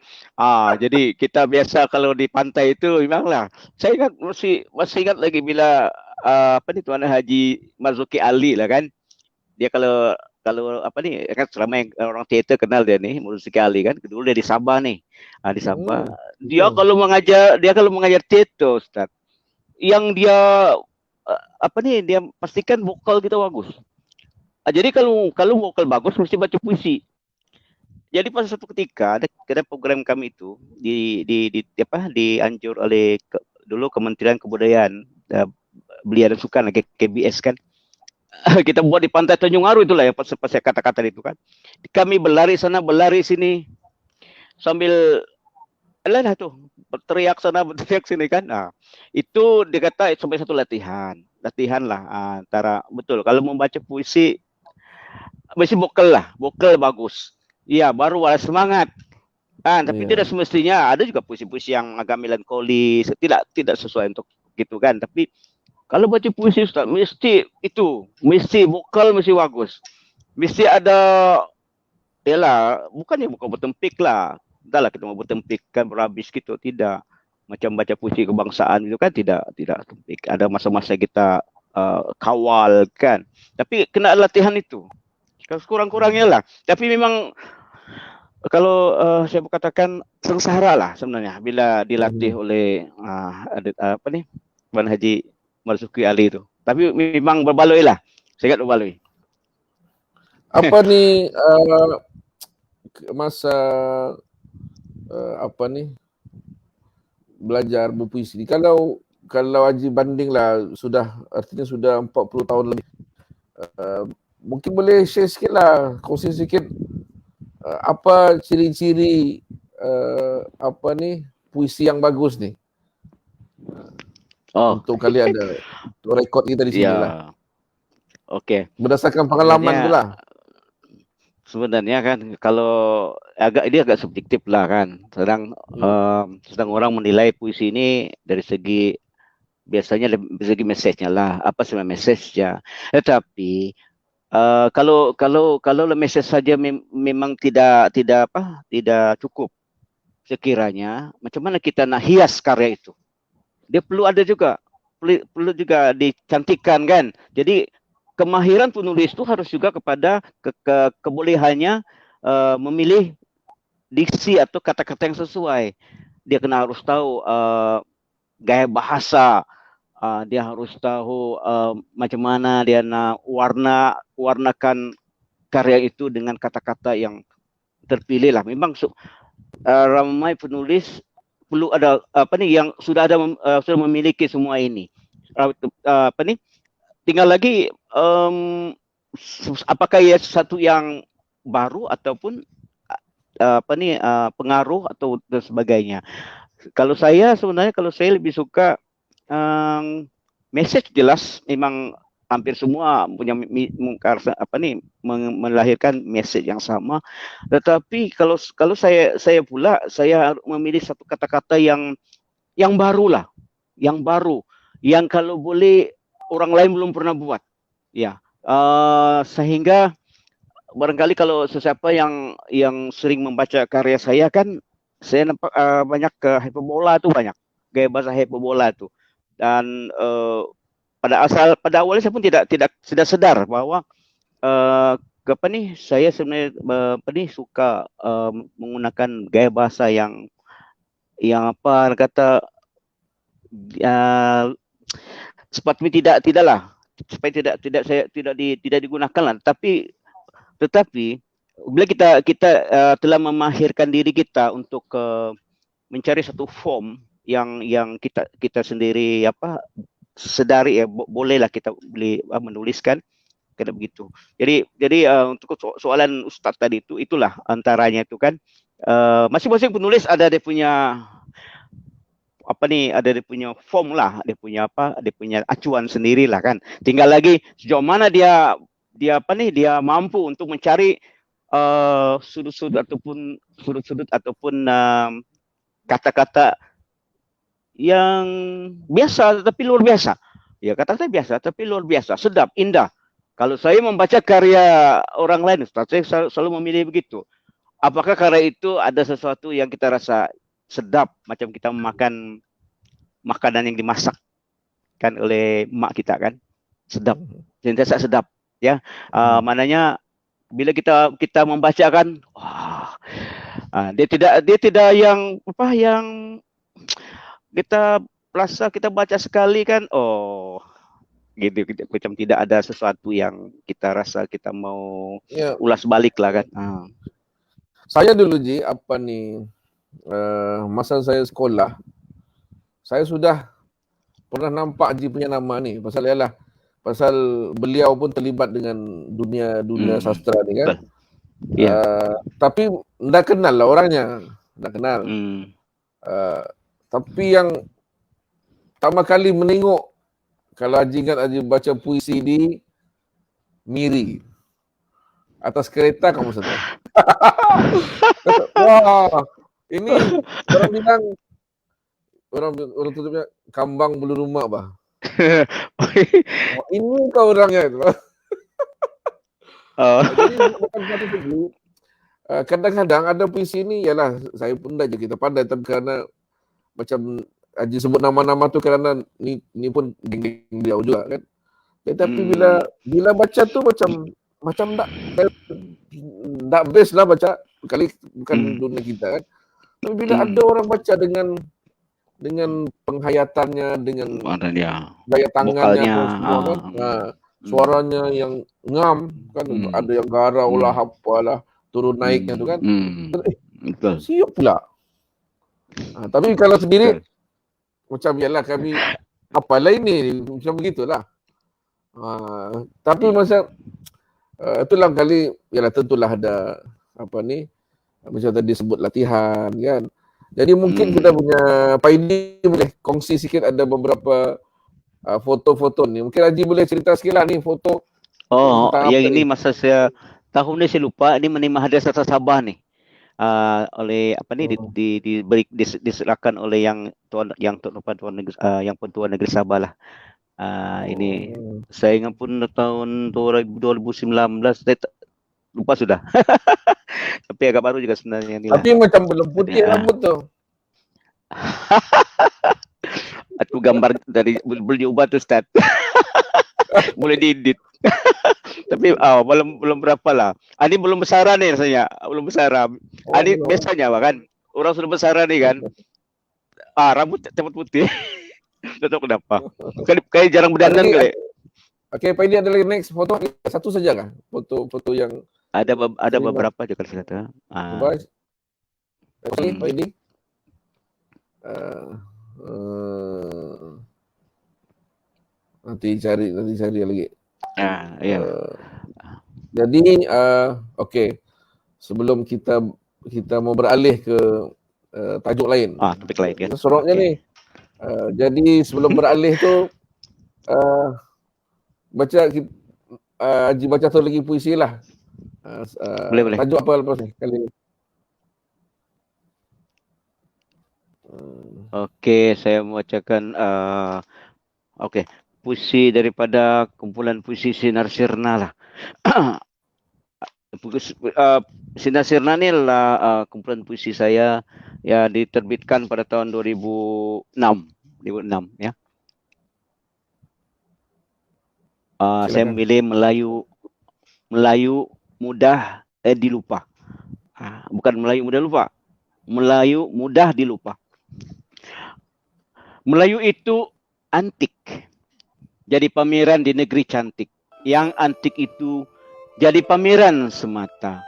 Jadi kita biasa kalau di pantai itu memanglah. Saya ingat masih ingat lagi bila Tuan Haji Marzuki Ali lah kan. Dia kalau kan selama yang orang teater kenal dia nih, Marzuki Ali kan. Dulu dia di Sabah nih. Di Sabah. Dia kalau mengajar teater Ustaz, yang dia dia pastikan vokal kita bagus. Jadi kalau vokal bagus mesti baca puisi. Jadi pada satu ketika ada program kami itu dianjur oleh dulu Kementerian Kebudayaan, Belia dan Sukan lagi KBS kan. Kita buat di Pantai Tanjung Aru itulah ya, pas saya kata-kata itu kan. Kami berlari sana berlari sini sambil berteriak sana berteriak sini kan. Itu dikata sampai satu latihan lah antara betul kalau membaca puisi mesti vokal bagus. Iya, baru ada semangat. Tapi tidak semestinya, ada juga puisi-puisi yang agak melankolis, tidak sesuai untuk gitu kan. Tapi kalau baca puisi Ustaz, mesti vokal mesti bagus. Mesti ada bukan bertempik lah. Entahlah kita mau bertempik kan berhabis gitu, tidak. Macam baca puisi kebangsaan itu kan tidak tempik. Ada masa-masa kita kawal kan. Tapi kena latihan itu. Kurang-kurangnya lah. Tapi memang kalau saya berkatakan sengsara lah sebenarnya bila dilatih oleh Tuan Haji Marzuki Ali itu. Tapi memang berbaloi lah. Saya ingat berbaloi. Apa nih masa belajar berpuisi ni, kalau Haji banding lah, artinya sudah 40 tahun lebih, mungkin boleh share sikit lah, kongsi sikit apa ciri-ciri puisi yang bagus ni. Untuk kali ada rekod kita di sini lah. Okey. Berdasarkan pengalaman tu lah. Sebenarnya kan kalau agak subjektif lah kan. Sedang orang menilai puisi ini dari segi biasanya dari segi mesejnya lah. Apa sebenarnya mesejnya? Tetapi kalau mesej saja memang tidak cukup. Sekiranya macam mana kita nak hias karya itu? Dia perlu juga dicantikkan kan. Jadi kemahiran penulis itu harus juga kepada kebolehannya memilih diksi atau kata-kata yang sesuai. Dia harus tahu gaya bahasa, dia harus tahu macam mana dia nak warnakan karya itu dengan kata-kata yang terpilih lah. Memang ramai penulis perlu ada yang sudah memiliki semua ini. apa nih? Tinggal lagi apakah ia sesuatu yang baru ataupun apa nih pengaruh atau dan sebagainya. Kalau saya sebenarnya lebih suka message jelas memang hampir semua punya apa nih melahirkan message yang sama, tetapi kalau saya pula saya memilih satu kata-kata yang baru lah, yang baru, yang kalau boleh orang lain belum pernah buat, ya, sehingga barangkali kalau sesiapa yang sering membaca karya saya kan, saya nampak banyak ke hiperbola tuh, banyak gaya bahasa hiperbola tuh, dan pada awalnya saya pun tidak sadar bahwa apa nih saya sebenarnya apa nih suka menggunakan gaya bahasa yang apa kata sepatutnya tidaklah, supaya tidak digunakan lah, tetapi bila kita telah memahirkan diri kita untuk mencari satu form yang kita sendiri apa sedari, ya bolehlah kita boleh menuliskan kena begitu. Jadi untuk soalan Ustaz tadi itulah antaranya itu kan, masing-masing penulis ada dia punya apa nih, ada dia punya form lah, dia punya acuan sendirilah kan. Tinggal lagi sejauh mana dia apa nih, dia mampu untuk mencari sudut-sudut ataupun kata-kata yang biasa tapi luar biasa. Ya, kata-kata biasa tapi luar biasa, sedap, indah. Kalau saya membaca karya orang lain, Ustaz, saya selalu memilih begitu. Apakah karya itu ada sesuatu yang kita rasa sedap, macam kita memakan makanan yang dimasak kan oleh mak kita kan, sedap, sentiasa sedap, ya. Maknanya bila kita membacakan, dia tidak yang apa yang kita rasa kita baca sekali kan, gitu, macam tidak ada sesuatu yang kita rasa kita mau ulas balik lah kan. Saya dulu Ji, apa nih, masa saya sekolah, saya sudah pernah nampak Ji punya nama ni, pasal beliau pun terlibat dengan dunia sastra ni kan. Tapi ndak kenal lah orangnya, ndak kenal. Tapi yang pertama kali menengok, kalau Haji ingat, Haji baca puisi di Miri, atas kereta kamu sedar. Wah, ini orang bilang, orang tutupnya kambang bulu rumah bah. Ini kau orangnya itu. Jadi kadang-kadang ada puisi ini, yalah saya pun dah je kita pandai, tapi karena macam Haji sebut nama-nama tu kerana ni pun geng-geng beliau juga kan. Tapi bila baca tu macam tak best lah baca, kali bukan dunia kita kan. Tapi bila ada orang baca dengan penghayatannya, dengan gaya tangannya, semua kan, suaranya yang ngam kan, ada yang garau lah, apalah, turun naiknya tu kan. Siap pula. Tapi kalau sendiri macam yalah kami apalah ini, macam begitulah. Tapi masa itulah kali, yalah tentulah ada apa ni, macam tadi sebut latihan kan. Jadi mungkin kita punya Pak Idi boleh kongsi sikit, ada beberapa foto-foto ni. Mungkin Haji boleh cerita sikit lah ni foto. Yang ini masa saya tahun ni saya lupa, ini menerima hadiah Sastra Sabah ni. Oleh apa ni diserahkan oleh yang Pentua Negeri Sabah lah. Ini saya ingat pun tahun 2019, saya lupa sudah. Tapi agak baru juga sebenarnya ni. Tapi macam belum putih rambut tu. Aku gambar dari boleh diubah tu Ustaz. Boleh diedit. Tapi belum berapa lah. Ini belum besaran ni rasanya. Belum besaran. Ini biasanya kan orang sudah besaran ni kan. Rambut cepat putih. Tak tahu kenapa. Kayak jarang berdandan kali. Okey, Pak Idi ada lagi next foto. Satu saja kah? Foto yang ada beberapa je kalau saya kata. Okey, Pak Idi. Nanti cari lagi. Ya. Jadi okey. Sebelum kita mau beralih ke tajuk lain. Topik lain kan. Soroknya ni. Jadi sebelum beralih tu baca Haji baca satu lagi puisi lah. Boleh. Tajuk apa lepas ni kali ni? Okey, saya membacakan puisi daripada kumpulan puisi Sinar Sirna lah. Sinar Sirna ni adalah kumpulan puisi saya yang diterbitkan pada tahun 2006 ya. Saya memilih Melayu mudah dilupa. Bukan Melayu mudah lupa. Melayu mudah dilupa. Melayu itu antik. Jadi pameran di negeri cantik. Yang antik itu jadi pameran semata.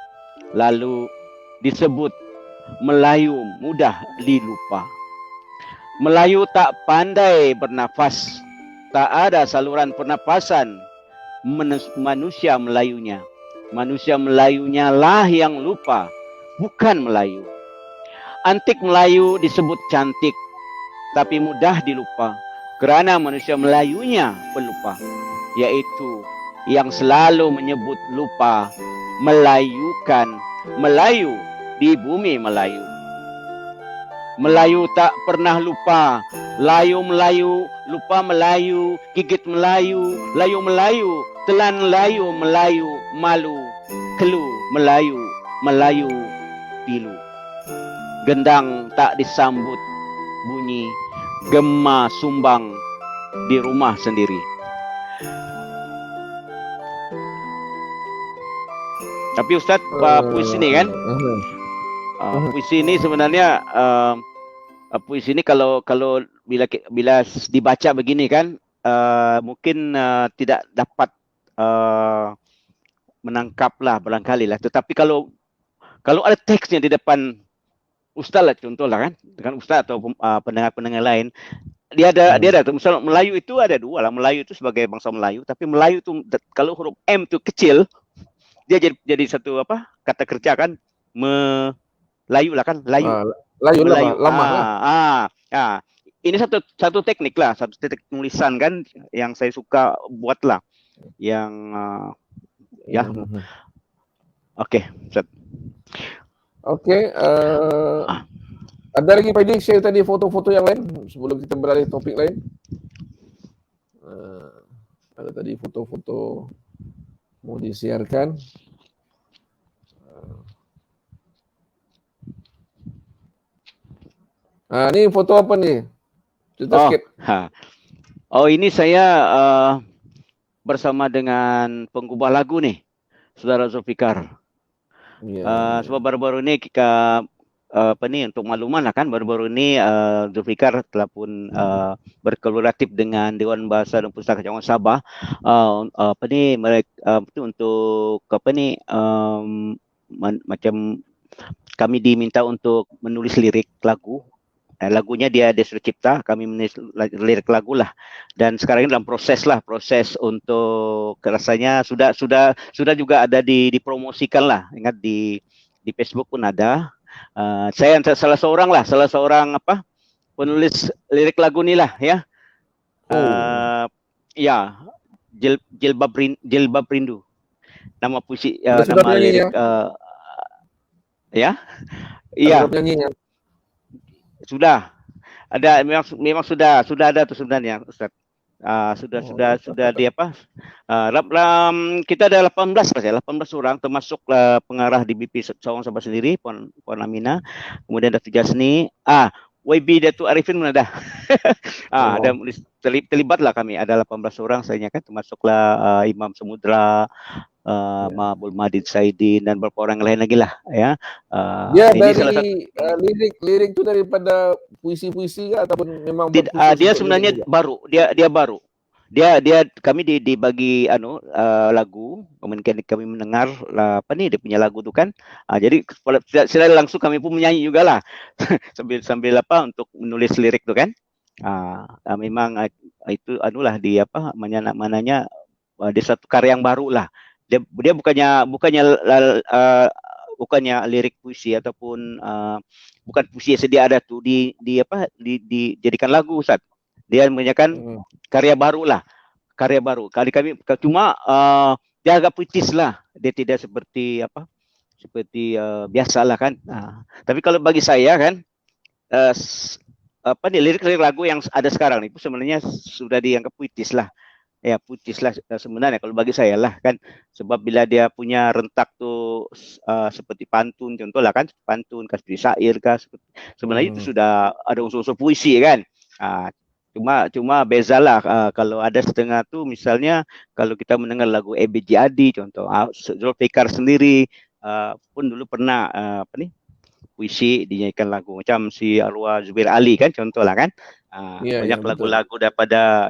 Lalu disebut Melayu mudah dilupa. Melayu tak pandai bernafas. Tak ada saluran pernapasan manusia Melayunya. Manusia Melayunya lah yang lupa, bukan Melayu. Antik Melayu disebut cantik, tapi mudah dilupa kerana manusia Melayunya pelupa, yaitu yang selalu menyebut lupa, melayukan Melayu di bumi Melayu. Melayu tak pernah lupa, layu Melayu, lupa Melayu, gigit Melayu, layu Melayu, telan layu Melayu, malu, kelu Melayu, Melayu pilu. Gendang tak disambut, bunyi gema sumbang di rumah sendiri. Tapi Ustaz, puisi ini kan, puisi ini sebenarnya puisi ini kalau bila dibaca begini kan, mungkin tidak dapat menangkaplah barangkali lah. Tetapi kalau ada teksnya di depan Ustaz lah, contohlah kan, dengan Ustaz atau pendengar-pendengar lain, dia ada misal Melayu itu ada dua lah. Melayu itu sebagai bangsa Melayu, tapi Melayu itu kalau huruf M itu kecil, dia jadi satu kata kerja kan, Melayu lah kan, layu. Layu Melayu. lama lah. Ini satu teknik lah, satu teknik tulisan kan yang saya suka buat lah. Yang ya. Okey, Ustaz. Okey, ada lagi Pak Edi share tadi foto-foto yang lain sebelum kita beralih topik lain. Ada tadi foto-foto mau disiarkan. Ni foto apa ni? Cerita sikit. Ini saya bersama dengan penggubah lagu nih, Saudara Zulfikar. Sebab baru-baru ini untuk makluman lah kan, baru-baru ini Zulfikar telah pun berkolaboratif dengan Dewan Bahasa dan Pustaka Cawangan Sabah mereka untuk macam kami diminta untuk menulis lirik lagu. Lagunya dia sudah cipta, kami menulis lirik lagu lah, dan sekarang ini dalam proses untuk rasanya sudah juga ada dipromosikan lah. Ingat di Facebook pun ada. Saya salah seorang penulis lirik lagu ni lah ya. Ya, Jilbab Rindu. Nama puisi nama lirik iya. Sudah ada, memang sudah ada tu sebenarnya Ustaz. Sudah di kita ada 18 orang, termasuk pengarah di BP Cawangan Sabah sendiri, Puan Amina. Kemudian ada 3 seni. YB Datuk Arifin pun ada. Ada terlibatlah kami, ada 18 orang saya kan, termasuklah Imam Samudra, Ma'abul Madid Saidin dan beberapa orang lain lagi lah ya. Dia ini dari lirik tu daripada puisi-puisi ke ataupun memang dia sebenarnya baru. Dia baru. Kami dibagi lagu, kemudian kami mendengar dia punya lagu tu kan. Jadi secara langsung kami pun menyanyi jugalah sambil untuk menulis lirik tu kan. Memang itu anulah di apa mananya dia satu karya yang baru lah. Dia bukannya lirik puisi ataupun bukan puisi yang sedia ada tuh dijadikan lagu, Ustaz. Dia menyanyikan karya baru lah, karya baru. Kali kami cuma dia agak puitis lah. Dia tidak seperti biasalah kan. Tapi kalau bagi saya kan lirik-lirik lagu yang ada sekarang itu sebenarnya sudah dianggap puitis lah. Ya puitis lah sebenarnya kalau bagi saya lah kan, sebab bila dia punya rentak tuh seperti pantun contoh lah kan, pantun seperti syair kah, sebenarnya itu sudah ada unsur-unsur puisi kan. Cuma bezalah kalau ada setengah tuh misalnya kalau kita mendengar lagu EBJ Adi contoh, Zulfikar sendiri pun dulu pernah puisi dinyanyikan lagu macam si arwah Zubir Ali kan contoh lah kan. Banyak lagu-lagu daripada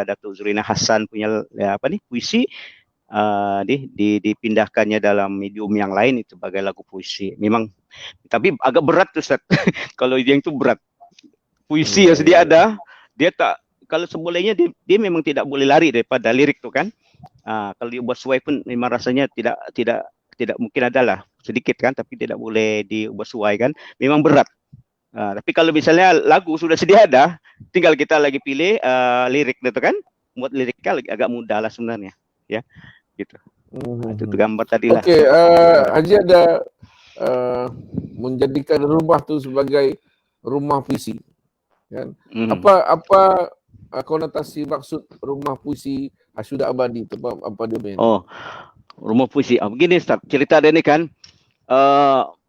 Datuk Zurina Hassan punya puisi dipindahkannya dalam medium yang lain itu sebagai lagu puisi. Memang tapi agak berat tuh Ustaz. Kalau yang itu berat. Puisi yang sedia ada, dia tak, kalau sebolehnya dia memang tidak boleh lari daripada lirik tuh kan. Kalau diubah suai pun memang rasanya tidak mungkin adalah sedikit kan, tapi tidak boleh diubah suai kan. Memang berat. Tapi kalau misalnya lagu sudah sedia ada, tinggal kita lagi pilih lirik gitu kan, buat liriknya agak mudah lah sebenarnya, ya, gitu. Itu gambar tadi lah. Okey, Haji ada menjadikan rumah tu sebagai rumah puisi, kan? Apa konotasi maksud rumah puisi sudah abadi tu apa dia punya? Rumah puisi. Begini Ustaz, cerita dia ni kan.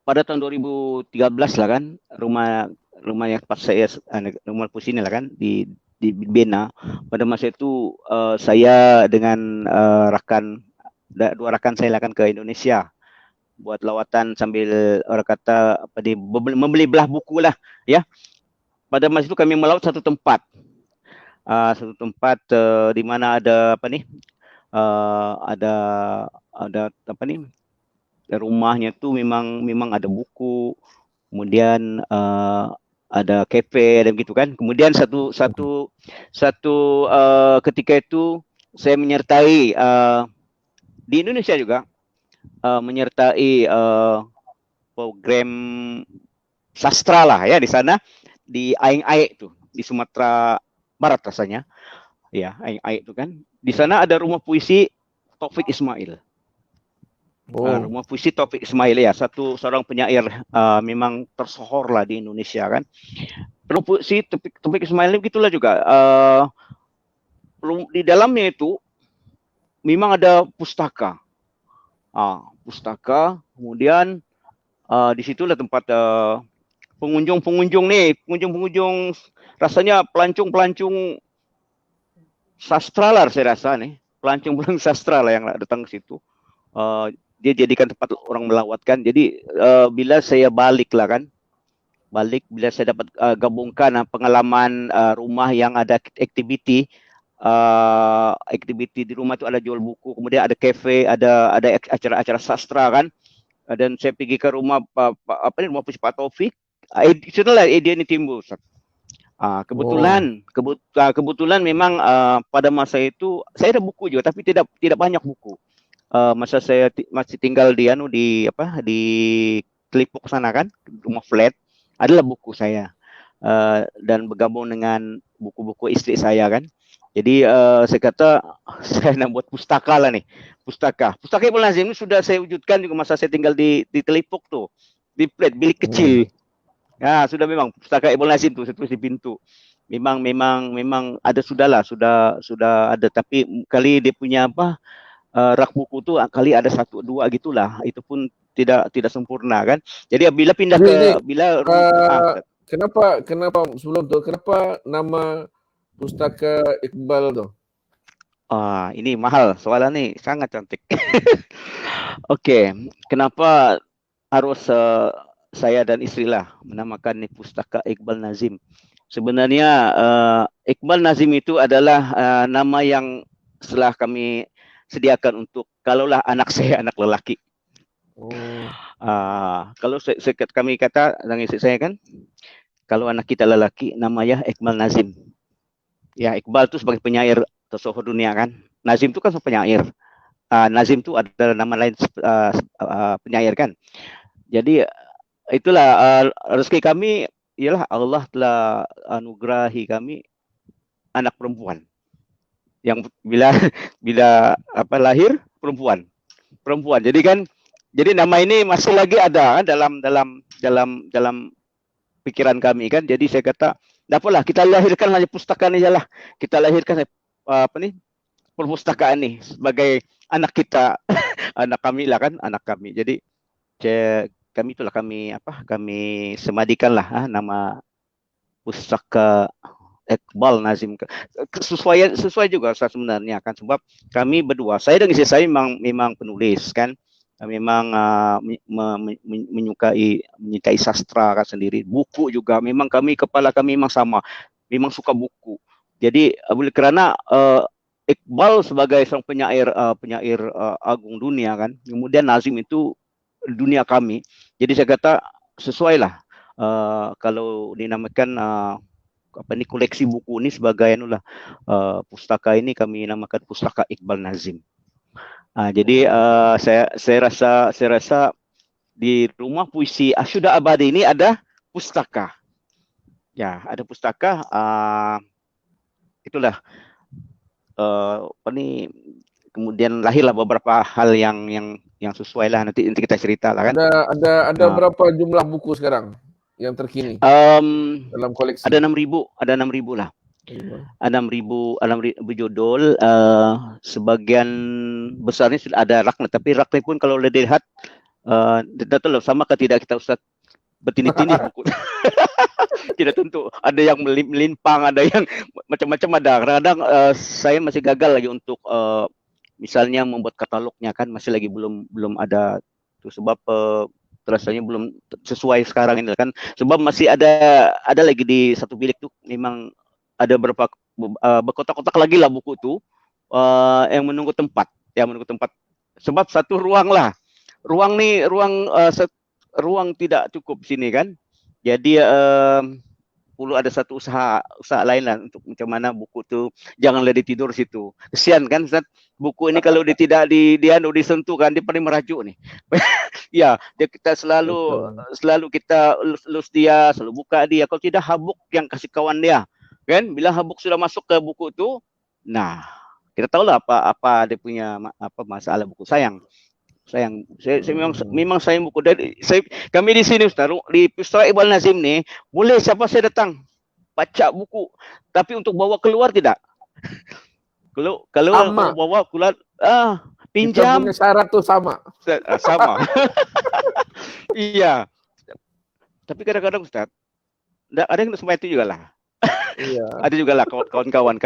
Pada tahun 2013 lah kan, rumah yang pas saya rumah puisi ni lah kan dibina. Pada masa itu saya dengan dua rakan saya lah kan ke Indonesia buat lawatan sambil orang kata membeli belah buku lah ya. Pada masa itu kami melaut satu tempat di mana ada rumahnya tu memang ada buku, kemudian ada kafe dan gitu kan. Kemudian satu ketika itu saya menyertai di Indonesia juga menyertai program sastra lah ya di sana di Aing-Aik tuh di Sumatera Barat rasanya. Ya, Aing-Aik itu kan. Di sana ada rumah puisi Taufik Ismail. Rumah puisi Taufik Ismail ya, seorang penyair memang tersohor lah di Indonesia kan. Rumah puisi Taufik Ismail begitulah juga. Di dalamnya itu memang ada pustaka. Kemudian di situlah tempat pengunjung rasanya pelancong sastra lah saya rasa nih. Pelancong sastra lah yang datang ke situ. Dia jadikan tempat orang melawatkan. Jadi bila saya balik bila saya dapat gabungkan pengalaman rumah yang ada aktiviti di rumah itu ada jual buku, kemudian ada kafe, ada acara-acara sastra kan. Dan saya pergi ke rumah rumah puisi Pak Taufik. Itulah ide ini timbul. Kebetulan memang pada masa itu saya ada buku juga tapi tidak banyak buku. Masa saya masih tinggal di Telipuk sana kan, rumah flat, adalah buku saya dan bergabung dengan buku-buku istri saya kan. Jadi saya kata saya nak buat pustaka lah nih, pustaka Ibnu Nazim ini sudah saya wujudkan juga masa saya tinggal di Telipuk tuh, di flat bilik kecil. Ya sudah memang pustaka Ibnu Nazim tuh terus di pintu. Memang ada sudah ada, tapi kali dia punya rak buku tu kali ada 1-2 gitulah, itu pun tidak sempurna kan. Jadi bila pindah kenapa sebelum tu kenapa nama pustaka Iqbal tu? Ini mahal soalan ni, sangat cantik. Okey, kenapa harus saya dan isteri lah menamakan ni pustaka Iqbal Nazim? Sebenarnya Iqbal Nazim itu adalah nama yang setelah kami sediakan untuk kalaulah anak saya anak lelaki. Kalau kami kata dengan istri saya kan, kalau anak kita lelaki namanya Iqbal Nazim. Ya, Iqbal itu sebagai penyair tasawuf dunia kan. Nazim itu kan penyair. Nazim itu adalah nama lain penyair kan. Jadi itulah rezeki kami ialah Allah telah anugerahi kami anak perempuan yang bila lahir perempuan. Jadi nama ini masih lagi ada kan dalam pikiran kami kan. Jadi saya kata, dapatlah kita lahirkan hanya pustakaan ini lah. Kita lahirkan perpustakaan ini sebagai anak kita, anak kami lah kan, anak kami. Jadi kami semadikan lah nama pustaka Iqbal Nazim. Sesuai juga sebenarnya kan, sebab kami berdua, saya dan istri saya memang penulis kan. Memang menyukai sastra kan sendiri, buku juga memang kepala kami memang sama, memang suka buku. Jadi kerana Iqbal sebagai seorang penyair agung dunia kan, kemudian Nazim itu dunia kami. Jadi saya kata sesuai lah kalau dinamakan koleksi buku ini sebagai pustaka ini kami namakan pustaka Iqbal Nazim. Jadi saya rasa di rumah puisi Asyuda Abadi ini ada pustaka. Ya, ada pustaka. Itulah kemudian lahirlah beberapa hal yang sesuai lah, nanti kita cerita lah kan. Ada berapa jumlah buku sekarang yang terkini dalam koleksi? Ada 6.000 lah. Ada 6.000 judul. Sebagian besarnya sudah ada raknya, tapi raknya pun kalau dilihat tidak sama ke tidak kita Ustaz bertini-tini buku. Tidak tentu, ada yang melimpang, ada yang macam-macam ada. Kadang-kadang saya masih gagal lagi untuk misalnya membuat katalognya kan, masih lagi belum ada tuh, sebab rasanya belum sesuai sekarang ini kan, sebab masih ada lagi di satu bilik tuh memang ada berkotak-kotak lagi lah buku tuh yang menunggu tempat, sebab satu ruang tidak cukup sini kan. Jadi perlu ada satu usaha lain lah untuk macam mana buku tu janganlah ditidur situ. Kesian kan Ustaz, buku ini kalau dia tidak disentuh kan, dia paling merajuk nih. Ya, kita selalu kita lus dia, selalu buka dia. Kalau tidak habuk yang kasih kawan dia. Kan bila habuk sudah masuk ke buku tu, nah kita tahulah apa dia punya masalah buku. Saya memang sayang buku. Dan kami di sini Ustaz, di Pustaka Iqbal Nazim ni, boleh siapa saya datang baca buku, tapi untuk bawa keluar tidak. Kalau bawa keluar pinjam. Kita punya syarat tu sama. Iya. Tapi kadang-kadang Ustaz, ada yang semua itu juga lah. Iya. Ada juga lah kawan-kawan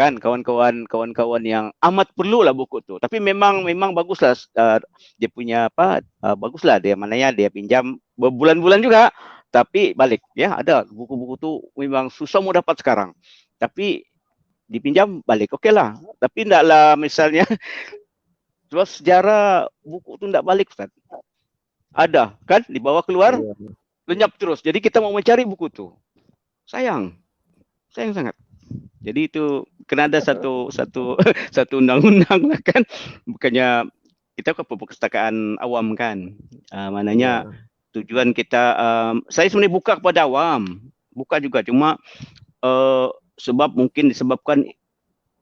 yang amat perlu lah buku tu. Tapi memang baguslah dia punya baguslah dia mananya dia pinjam berbulan-bulan juga, tapi balik ya. Ada buku-buku tu memang susah mau dapat sekarang, tapi dipinjam balik okeylah. Tapi ndaklah misalnya terus sejarah buku tu ndak balik Ustaz. Ada kan dibawa keluar lenyap terus. Jadi kita mau mencari buku tu. Sayang sangat. Jadi itu kena ada satu undang-undang lah kan. Bukannya kita ke perpustakaan awam kan. Maknanya tujuan kita saya sebenarnya buka kepada awam. Buka juga cuma sebab mungkin disebabkan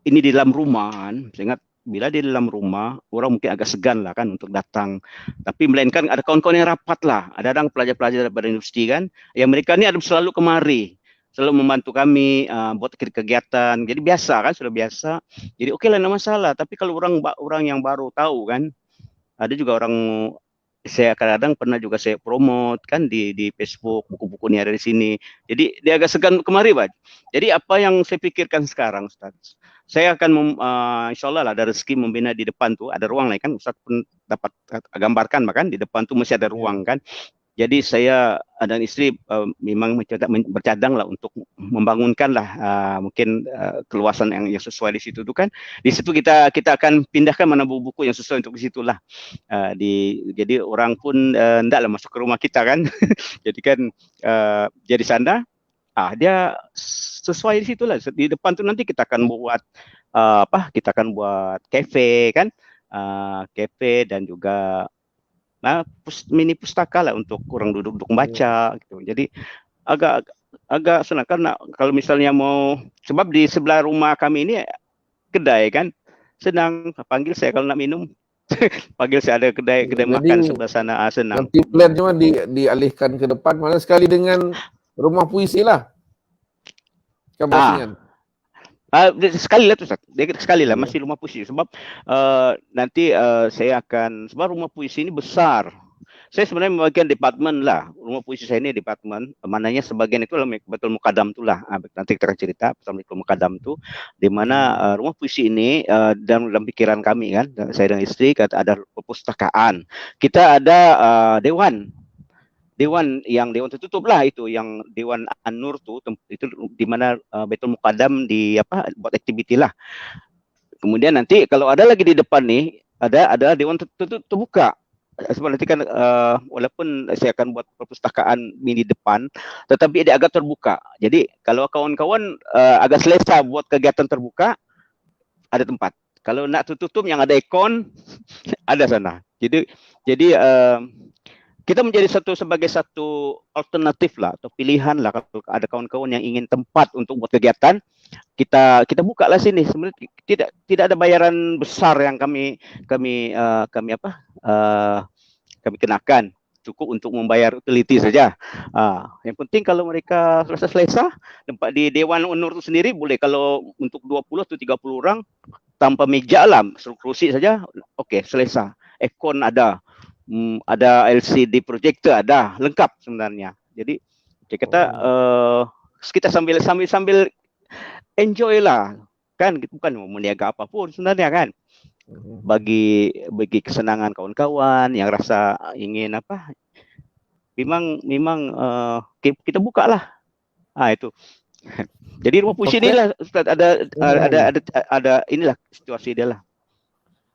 ini di dalam rumah kan. Saya ingat bila di dalam rumah orang mungkin agak segan lah kan untuk datang. Tapi melainkan ada kawan-kawan yang rapat lah. Ada orang pelajar-pelajar daripada universiti kan. Yang mereka ni ada selalu kemari. Selalu membantu kami buat kegiatan. Jadi biasa kan, sudah biasa. Jadi okeylah, tidak masalah. Tapi kalau orang yang baru tahu kan, ada juga orang, saya kadang-kadang pernah juga saya promote kan di Facebook, buku-buku ini ada di sini. Jadi dia agak segan kemari, Pak. Jadi apa yang saya pikirkan sekarang, Ustaz, saya akan insyaAllah lah ada rezeki membina di depan tu, ada ruang lah kan, Ustaz pun dapat gambarkan bahkan di depan tu masih ada ruang kan. Jadi saya dan istri memang bercadang lah untuk membangunkan lah mungkin keluasan yang sesuai di situ tu kan. Di situ kita akan pindahkan mana buku-buku yang sesuai untuk di situlah. Jadi orang pun hendaklah masuk ke rumah kita kan. Jadi kan jadi sana Dia sesuai di situlah. Di depan tuh nanti kita akan buat kita akan buat kafe kan, kafe dan juga mini pustaka lah untuk orang duduk membaca gitu. Jadi agak senang karena kalau misalnya mau, sebab di sebelah rumah kami ini kedai kan, senang panggil saya kalau nak minum. Panggil saya, ada kedai makan sebelah sana, senang. Nanti plan cuma dialihkan ke depan, mana sekali dengan rumah puisi lah. Kampung sekali lah tu Ustaz. Sekali lah masih rumah puisi. Sebab nanti saya akan, sebab rumah puisi ini besar. Saya sebenarnya membagikan departemen lah. Rumah puisi saya ini departemen, mananya sebagian itu adalah Baitul Muqaddam tu lah. Nanti kita akan cerita pasal Baitul Muqaddam tu, di mana rumah puisi ini dalam pikiran kami kan, saya dan isteri kata ada perpustakaan. Kita ada dewan yang tertutup lah, itu yang Dewan An-Nur tu, itu di mana Baitul Muqaddam buat aktiviti lah. Kemudian nanti kalau ada lagi di depan nih, ada dewan terbuka. Sebab nanti kan walaupun saya akan buat perpustakaan mini depan, tetapi dia agak terbuka. Jadi kalau kawan-kawan agak selesa buat kegiatan terbuka, ada tempat. Kalau nak tutup yang ada aircon, ada sana. Jadi kita menjadi sebagai satu alternatif lah, atau pilihan lah. Kalau ada kawan-kawan yang ingin tempat untuk buat kegiatan, kita buka lah sini. Sebenarnya tidak ada bayaran besar yang kami kenakan, cukup untuk membayar utility saja. Yang penting kalau mereka selesa tempat di Dewan Unur itu sendiri boleh. Kalau untuk 20 atau 30 orang tanpa meja lah, kursi saja, okey, selesa. Aircon ada LCD projector ada, lengkap sebenarnya. Jadi kita sambil enjoy lah kan, bukan meniaga apapun sebenarnya kan, bagi kesenangan kawan-kawan yang rasa ingin memang kita buka lah itu. Jadi rumah puisi ini lah Ustaz, ada inilah situasi dia lah.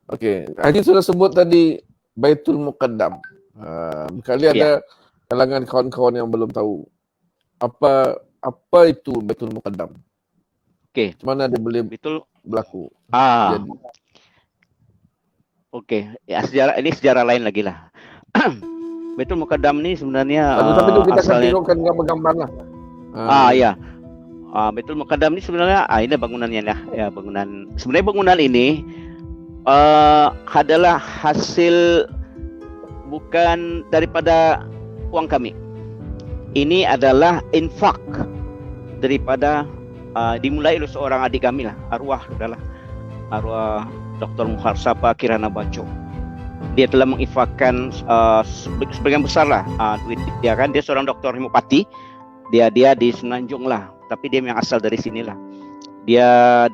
Okey, Haji sudah sebut tadi Baitul Muqaddam. Kali ada kalangan kawan-kawan yang belum tahu apa itu Baitul Muqaddam. Okey. Mana dia boleh berlaku? Okey, sejarah lain lagi lah. Baitul Muqaddam ni sebenarnya tapi itu kita akan tengokkan gambar-gambar lah. Ya. Baitul Muqaddam ni sebenarnya ini bangunannya lah. Ya, bangunan ini adalah hasil bukan daripada uang kami. Ini adalah infak daripada dimulai oleh seorang adik kami lah, arwah Dr. Muharsapa Kirana Baco. Dia telah menginfakkan sebagian besar lah duit dia kan. Dia seorang doktor homeopati. Dia di Semenanjung lah, tapi dia yang asal dari sinilah. Dia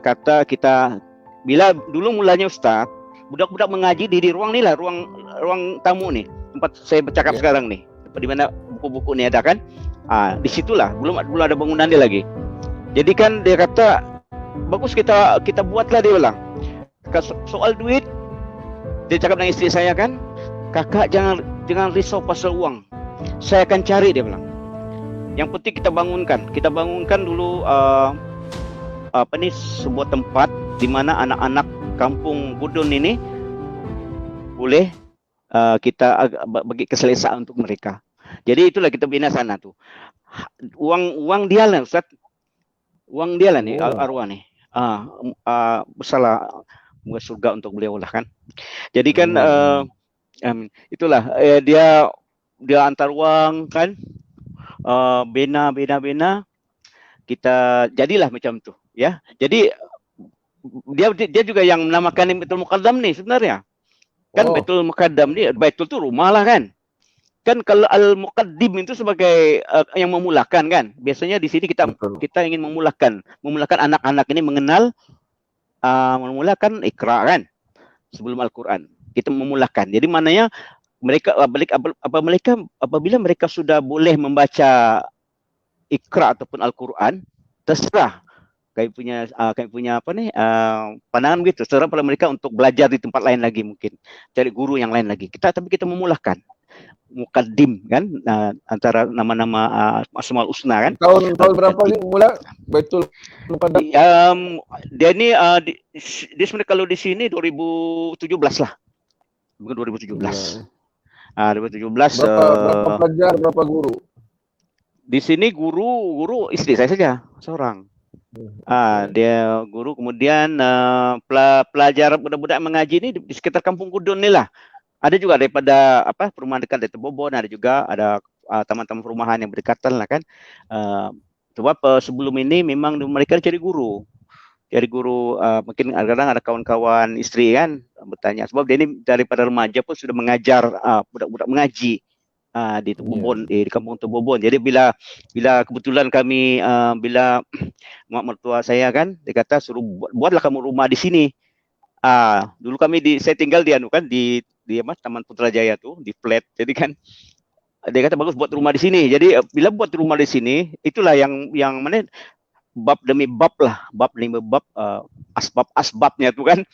kata kita, bila dulu mulanya Ustaz, budak-budak mengaji di ruang ni lah, ruang tamu ni, tempat saya bercakap sekarang ni, tempat di mana buku-buku ni ada kan. Di situlah, belum ada bangunan dia lagi. Jadi kan dia kata bagus kita buatlah, dia bilang. Soal duit, dia cakap dengan isteri saya kan, kakak jangan risau pasal uang, saya akan cari, dia bilang. Yang penting kita bangunkan dulu sebuah tempat di mana anak-anak kampung Budun ini boleh kita bagi keselesaan untuk mereka. Jadi itulah kita bina sana tu. Uang dia lah Ustaz. Uang dia lah ni, arwah ni. Bersalah moga surga untuk beliau lah kan. Jadi kan itulah dia antar uang kan. Bina kita jadilah macam tu ya. Jadi dia juga yang menamakan Baitul Muqaddam ni sebenarnya. Kan Baitul Muqaddam ni, Baitul tu rumah lah kan. Kan kalau Al-Muqaddim itu sebagai yang memulakan kan. Biasanya di sini kita ingin memulakan anak-anak ini memulakan Iqra kan. Sebelum Al-Quran. Kita memulakan. Jadi maknanya apabila mereka sudah boleh membaca Iqra ataupun Al-Quran, terserah kami punya pandangan begitu. Terserah pada mereka untuk belajar di tempat lain lagi, mungkin cari guru yang lain lagi. Tapi kita memulakan. Muqaddim kan, antara nama-nama Asmaul Husna kan. Tahun berapa sih mula Baitul Muqaddam? Dia ini dia sebenarnya kalau di sini 2017 lah. Bukan 2017. 2017. Berapa pelajar, berapa guru? Di sini guru istri saya saja seorang. Dia guru, kemudian pelajar budak-budak mengaji ini di sekitar Kampung Kudun ni lah. Ada juga daripada perumahan dekat dari Tebobon, ada juga ada taman-taman perumahan yang berdekatan lah kan. Sebab sebelum ini memang mereka cari guru. Mungkin kadang-kadang ada kawan-kawan istri kan bertanya, sebab dia ini daripada remaja pun sudah mengajar budak-budak mengaji di Tebobon, di Kampung Tebobon. Jadi bila kebetulan kami bila mak mertua saya kan, dia kata suruh buatlah kamu rumah di sini. Dulu saya tinggal di Taman Putrajaya tuh, di flat. Jadi kan dia kata bagus buat rumah di sini. Jadi bila buat rumah di sini, itulah yang mana bab demi bab lah, asbabnya tuh kan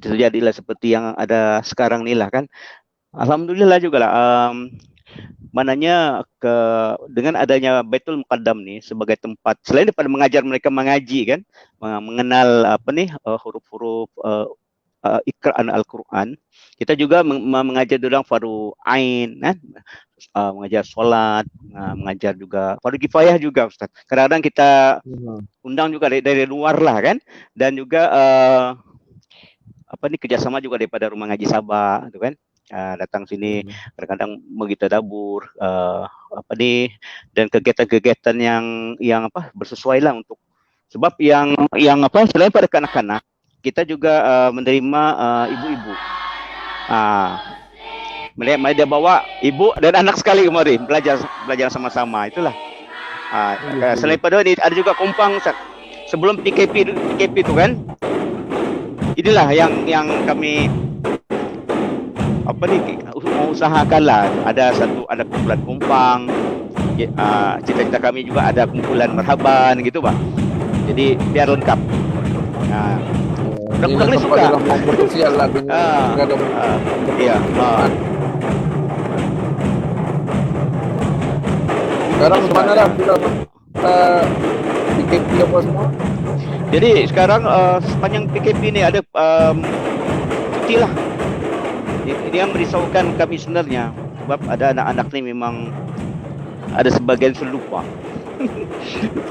terjadilah seperti yang ada sekarang ni lah kan. Alhamdulillah juga lah. Mananya dengan adanya Baitul Muqaddam ni sebagai tempat selain daripada mengajar mereka mengaji kan, mengenal huruf-huruf Iqra'an Al-Quran, kita juga mengajar orang fardu ain kan, mengajar solat, mengajar juga fardu kifayah juga Ustaz. Kadang-kadang kita undang juga dari luar lah kan, dan juga kerjasama juga daripada Rumah Ngaji Sabah tu kan. Datang sini kadang-kadang mengitadabur dan kegiatan-kegiatan yang bersesuai lah untuk, sebab yang selain pada kanak-kanak, kita juga menerima ibu-ibu. Mereka bawa ibu dan anak sekali kemarin belajar sama-sama, itulah. Selain pada ini ada juga kompang sebelum PKP itu kan. Inilah yang kami mau usahakanlah, ada kumpulan kompang. Cita-cita kami juga ada kumpulan marhaban gitu Pak. Jadi biar lengkap. Budak-budak ni suka. Sosial lah. Iya. Sekarang mana lah PKP apa semua? Jadi sekarang sepanjang PKP ni ada cuti lah. Dia merisaukan kami sebenarnya, sebab ada anak-anak ni memang ada sebagian lupa.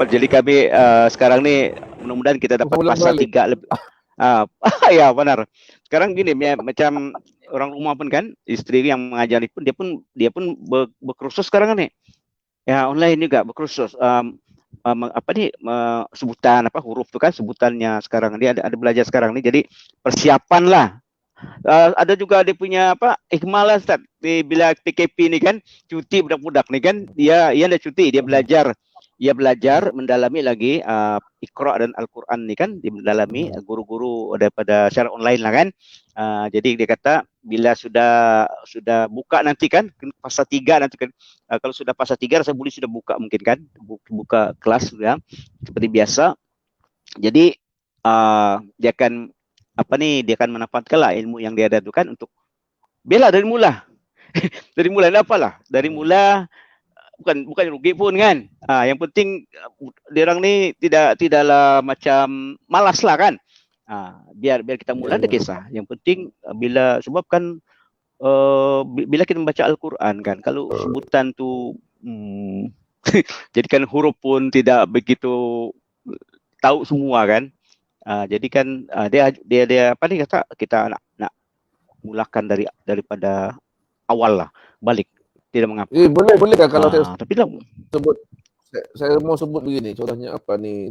Jadi kami sekarang ni mudah-mudahan kita dapat pasal 3 lebih. Ya benar. Sekarang gini macam orang rumah pun kan, istri yang mengajari pun dia pun berkursus sekarang ni. Ya online juga berkursus. Sebutan huruf tu kan sebutannya sekarang dia ada belajar sekarang ni. Jadi persiapan lah. Ada juga dia punya ikmal lah Ustaz. Bila PKP ni kan cuti budak-budak ni kan, dia ada cuti, dia belajar mendalami lagi Iqra' dan Al-Quran ni kan, dia mendalami guru-guru daripada secara online lah kan. Jadi dia kata bila sudah buka nanti kan fasa 3 nanti kan, kalau sudah fasa 3 rasa boleh sudah buka mungkin kan, buka kelas ya seperti biasa. Jadi dia akan menempatkanlah ilmu yang dia ada tu kan untuk bela dari mula. Dari mula apalah? Dari mula bukan rugi pun kan. Yang penting dia orang ni tidaklah macam malas lah kan. Biar kita mula ada kisah. Yang penting sebab kan bila kita membaca Al-Quran kan, kalau sebutan tu jadikan huruf pun tidak begitu tahu semua kan. Jadi kan dia kata kita nak mulakan daripada awal lah, balik, tidak mengapa. Boleh kan kalau tapi lah saya mau sebut begini, contohnya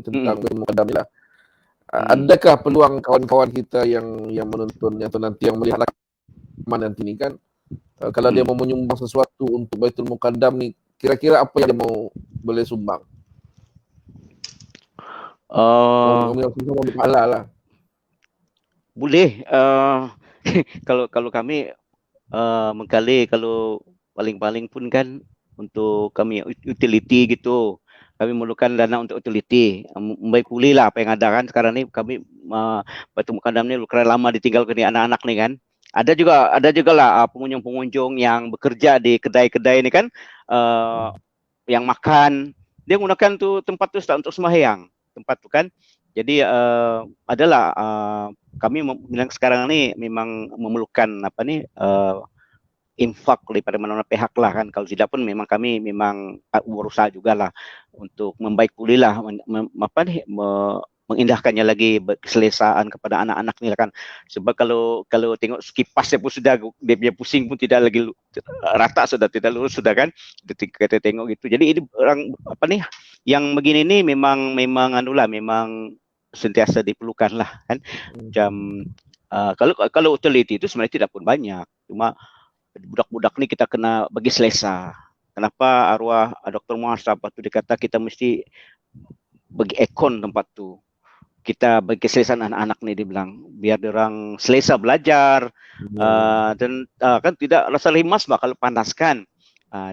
tentang Muqaddam ni lah. Adakah peluang kawan-kawan kita yang menontonnya atau nanti yang melihat rakaman nanti ni kan, kalau dia mau menyumbang sesuatu untuk Baitul Muqaddam ni, kira-kira apa yang dia mau boleh sumbang? Boleh. Kalau kami mengkali, kalau paling-paling pun kan untuk kami utility gitu, kami memerlukan dana untuk utility, baik pulih lah apa yang ada kan sekarang ni. Kami Baitul Muqaddam ni kerana lama ditinggalkan ni anak-anak ni kan, ada juga lah pengunjung-pengunjung yang bekerja di kedai-kedai ini kan, yang makan, dia gunakan tuh tempat tuh Ustaz untuk sembahyang, tempat tuh kan. Jadi adalah kami bilang sekarang ini memang memerlukan apa nih, infak daripada mana-mana pihak lah kan. Kalau tidak pun memang kami memang berusaha juga lah untuk membaik pulih lah, mengindahkannya lagi, keselesaan kepada anak-anak ni lah kan. Sebab kalau tengok sekipas pun sudah dia punya pusing pun tidak lagi rata, sudah tidak lurus sudah kan. Kita tengok gitu. Jadi ini orang apa nih yang begini ni memang anulah, memang sentiasa diperlukan lah kan. Macam kalau utility itu sebenarnya tidak pun banyak, cuma budak-budak ni kita kena bagi selesa. Kenapa arwah Dr. Muhammad apa tu dia kata kita mesti bagi ekon tempat tu. Kita bagi selesa anak-anak ni, dia bilang biar dia orang selesa belajar, dan kan tidak rasa lemas bah kalau panas kan.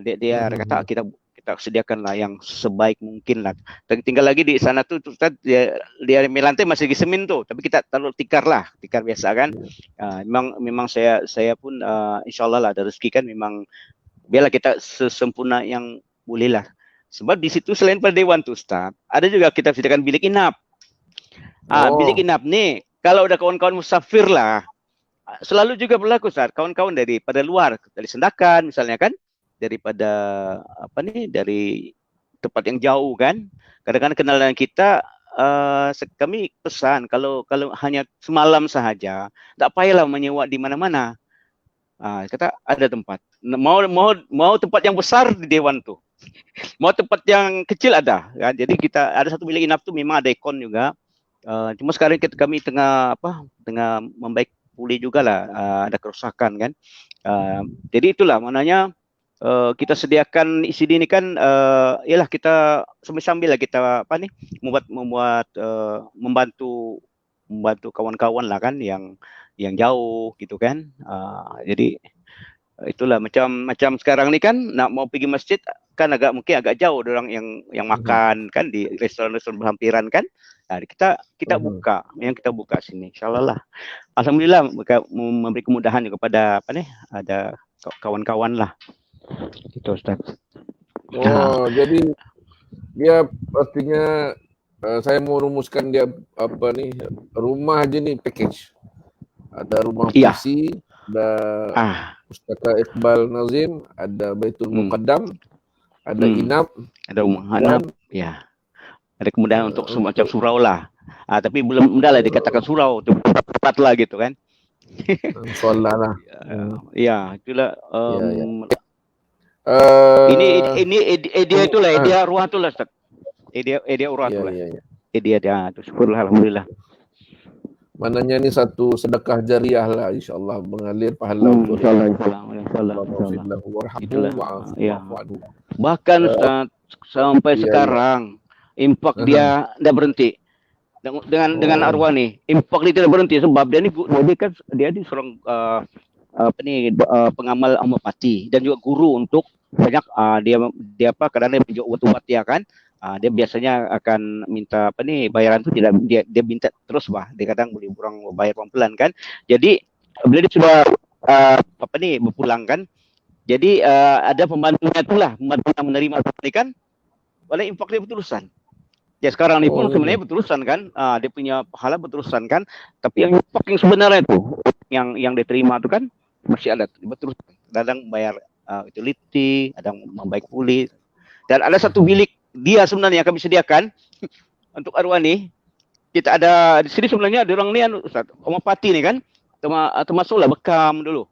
Dia kata kita sediakanlah yang sebaik mungkin lah. Tinggal lagi di sana tu dia lantai masih di semen tu, tapi kita taruh tikar biasa kan. Memang saya pun insyaallah lah ada rezeki kan, memang biarlah kita sesempurna yang boleh lah. Sebab di situ selain pada dewan tu Ustaz, ada juga kita sediakan bilik inap. Bilik inap ni kalau ada kawan-kawan musafir lah, selalu juga berlaku Ustaz, kawan-kawan daripada luar, dari Sendakan misalnya kan, daripada dari tempat yang jauh kan, kadang-kadang kenalan kita, kami pesan kalau hanya semalam sahaja, tak payahlah menyewa di mana-mana. Kata ada tempat, mau tempat yang besar di dewan tu, mau tempat yang kecil ada kan. Jadi kita ada satu bilik inap tu memang ada ekon juga. Cuma sekarang kami tengah membaik pulih jugalah, ada kerosakan kan. Jadi itulah maknanya kita sediakan ICD ni kan, ialah kita sambil lah kita membantu kawan-kawan lah kan yang jauh gitu kan. Jadi itulah macam sekarang ni kan nak mau pergi masjid kan mungkin agak jauh orang yang makan kan di restoran-restoran berhampiran kan. Kita buka, yang kita buka sini insyaallah lah. Alhamdulillah memberi kemudahan kepada ada kawan-kawan lah. Gitu Ustaz. Jadi dia artinya saya mau rumuskan dia rumah aja nih package. Ada rumah puisi, ada Pustaka Iqbal Nazim, ada Baitul Muqaddam, ada inap, ada rumah inap, ya. Ada kemudahan untuk semacam surau lah. Tapi belum lah dikatakan surau, tu tempat lah gitu kan. Solat lah. Ya, itulah. Ini idea itulah, idea ruah tu lah Ustaz. Idea urah tu lah. Idea dia tu, syukurlah alhamdulillah. Maknanya ni satu sedekah jariah lah, insyaAllah mengalir pahala. InsyaAllah. Itulah. Ya. Bahkan Ustaz, sampai sekarang impak dia tidak berhenti. Dengan arwah ni, impak dia tidak berhenti sebab dia kan seorang pengamal homopati dan juga guru untuk banyak dia kadang-kadang dia obat-obat ya kan. Dia biasanya akan minta bayaran tu tidak dia minta terus dia kadang boleh kurang bayar pelan-pelan kan. Jadi bila dia sudah berpulang kan, jadi ada pembantunya itulah, pembantu yang menerima kan, oleh impak dia berterusan. Ya sekarang ni pun sebenarnya berterusan kan, dia punya pahala berterusan kan, tapi yang impak yang sebenarnya tu yang dia terima tu kan masih ada berterusan. Kadang bayar utility, ada membaik pulih, dan ada satu bilik dia sebenarnya kami sediakan untuk arwah ni. Kita ada di sini sebenarnya ada orang ni Ustaz, homopati ni kan, termasuklah bekam dulu.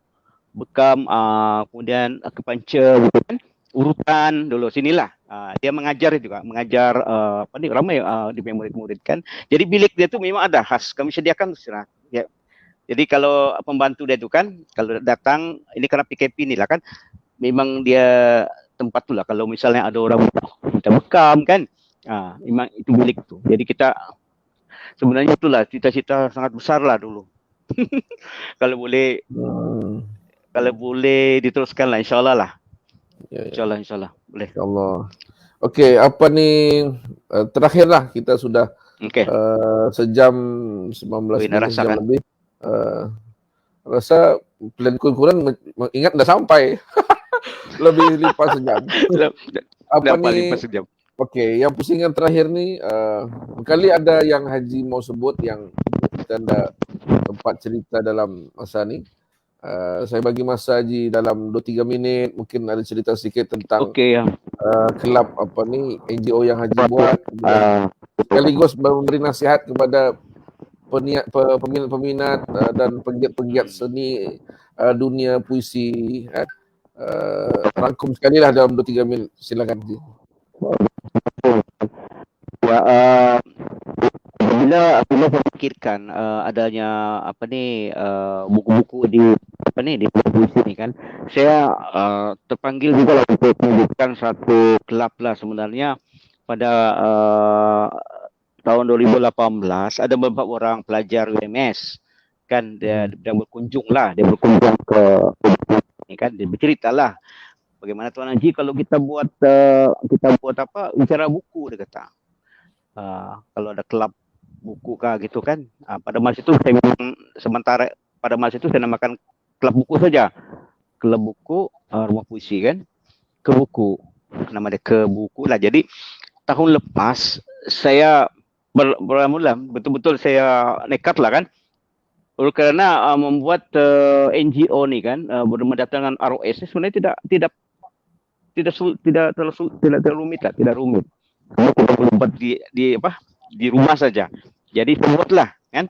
Kemudian kepanca gitu kan, urutan dulu sinilah. Dia mengajar ramai di murid-murid kan. Jadi bilik dia tu memang ada khas kami sediakan ya. Jadi kalau pembantu dia tu kan, kalau datang ini karena PKP ni lah kan, memang dia tempat tu lah. Kalau misalnya ada orang minta bekam kan, memang itu bilik tu. Jadi kita sebenarnya itulah cita-cita sangat besar lah dulu. Kalau boleh diteruskan lah, insyaAllah lah. InsyaAllah boleh. InsyaAllah. Okey, apa ni terakhir lah, kita sudah sejam 19 minit lebih. Rasa plan kurang ingat dah sampai. Lebih lipat sejam. Apa Dapat nih? 5 sejam. Okey, yang pusingan terakhir ni, kali ada yang Haji mau sebut yang kita ada tempat cerita dalam masa ni. Saya bagi masa Haji dalam 2-3 minit, mungkin ada cerita sedikit tentang Okey ya. kelab apa ni, NGO yang Haji buat. Sekaligus memberi nasihat kepada peminat-peminat dan penggiat-penggiat seni dunia puisi. Rangkum sekali lah dalam 2-3 minit. Silakan Haji. Ya, apabila saya fikirkan adanya buku-buku di di puisi ni kan, saya terpanggil juga lah untuk menunjukkan satu kelab lah sebenarnya pada tahun 2018 ada beberapa orang pelajar UMS kan dia berkunjung ke ni kan, dia bercerita lah bagaimana Tuan Haji kalau kita buat bicara buku, dia kata. Kalau ada kelab buku kah gitu kan. Pada masa itu saya namakan kelab buku saja. Kelab buku rumah puisi kan. Ke buku. Nama dia Ke Buku lah. Jadi tahun lepas saya bermula betul-betul saya nekat lah kan. Kerana membuat NGO ni kan mendatangkan ROS sebenarnya tidak terlalu rumit lah, tidak rumit. Kita boleh buat di rumah saja. Jadi saya buatlah kan.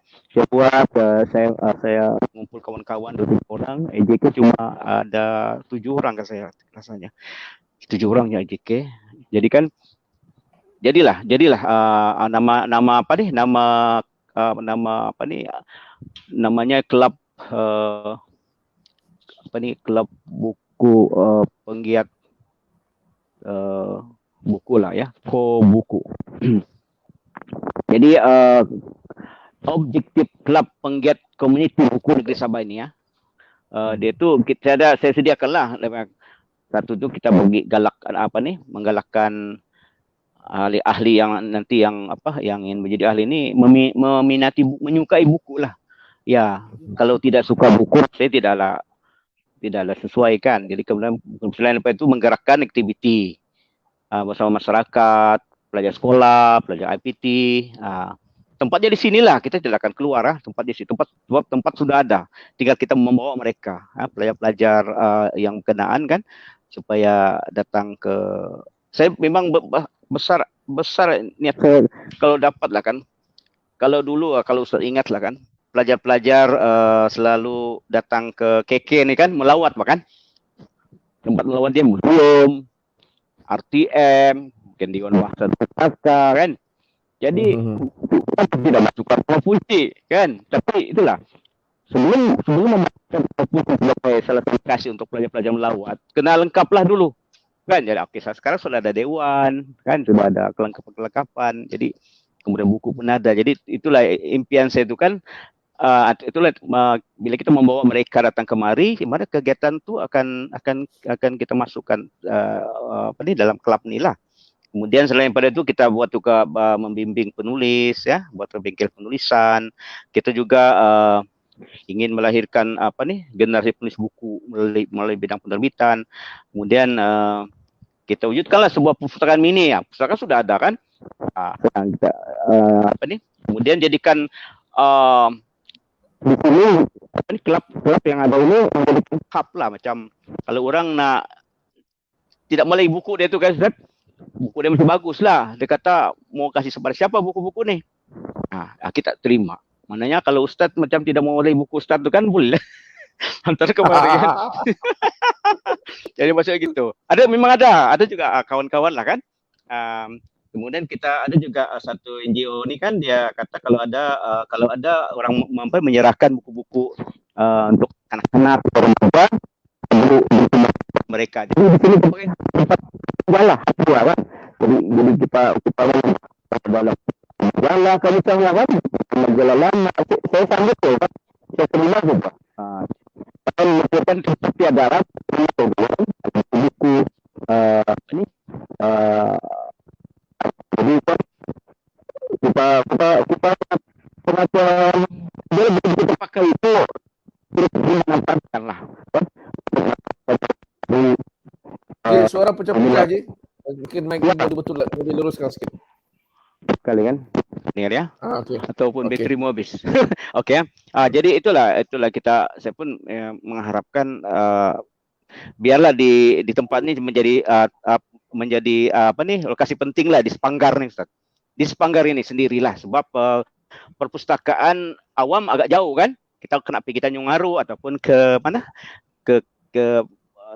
Saya mengumpul kawan-kawan 20 orang. EJK cuma ada 7 orang kan saya rasanya. 7 orang ya EJK. Jadi kan jadilah nama namanya kelab kelab buku penggiat buku lah ya, Ko Buku. Jadi objektif kelab penggiat komuniti buku negeri Sabah ini ya, dia tu saya sediakanlah. Satu tu kita bagi menggalakkan ahli-ahli yang nanti yang ingin menjadi ahli ini menyukai buku lah. Ya, kalau tidak suka buku saya tidaklah sesuaikan. Jadi kemudian selain itu menggerakkan aktiviti bersama masyarakat, pelajar sekolah, pelajar IPT. Tempatnya di sinilah, kita tidak akan keluar. Tempat di situ, tempat sudah ada. Tinggal kita membawa mereka, pelajar-pelajar yang kenaan kan, supaya datang ke. Saya memang besar niat saya kalau dapat lah kan. Kalau dulu kalau ingat lah kan, pelajar-pelajar selalu datang ke KK ni kan, melawat bahkan. Tempat melawat dia museum, RTM, mungkin Dewan Bahasa Jakarta kan. Jadi tidak masuk ke puisi kan. Tapi itulah sebelum memasukkan puisi sebagai salah satu kasih untuk pelajar-pelajar melawat, kena lengkaplah dulu kan. Jadi sekarang sudah ada dewan kan, sudah ada kelengkapan. Jadi kemudian buku pun ada. Jadi itulah impian saya itu kan. Itulah bila kita membawa mereka datang kemari, di mana kegiatan itu akan kita masukkan dalam kelab ni lah. Kemudian selain pada itu kita buat juga membimbing penulis ya, buat bengkel penulisan. Kita juga ingin melahirkan generasi penulis buku melalui bidang penerbitan. Kemudian kita wujudkanlah sebuah perpustakaan mini ya. Perpustakaan sudah ada kan. Kita kemudian jadikan di sini kelab yang ada ini menjadi hub lah, macam kalau orang nak tidak mulai buku dia tu kan, buku dia mesti bagus lah. Dia kata mau kasih kepada siapa buku-buku ni? Kita terima. Maknanya kalau ustaz macam tidak mau mulai buku ustaz tu kan boleh hantar kemari kan. Jadi maksudnya gitu. Memang ada juga kawan-kawan lah kan. Kemudian kita ada juga satu NGO ni kan, dia kata kalau ada orang mampu menyerahkan buku-buku untuk anak-anak remaja mereka. Jadi di sini sebagai tempat tinggal kan. Jadi kita dalam majalah kami sama kan, majalah lama. Saya sanggup kan, saya terima juga. Kalau menunjukkan seperti ada buku ini. Jadi kita semacam dia kita pakai itu terus dimanfaatkan pecah-pecah je. Mungkin mic-nya betul-betul boleh luruskan sikit. Kali kan? Dengar ya? Okey. Ataupun Okey. bateri mau habis. Okey ya. Jadi itulah saya pun mengharapkan biarlah di tempat ini menjadi lokasi penting lah di Sepanggar nih Ustaz. Di Sepanggar ini sendirilah sebab perpustakaan awam agak jauh kan. Kita kena pergi Tanjung Aru ataupun ke mana? Ke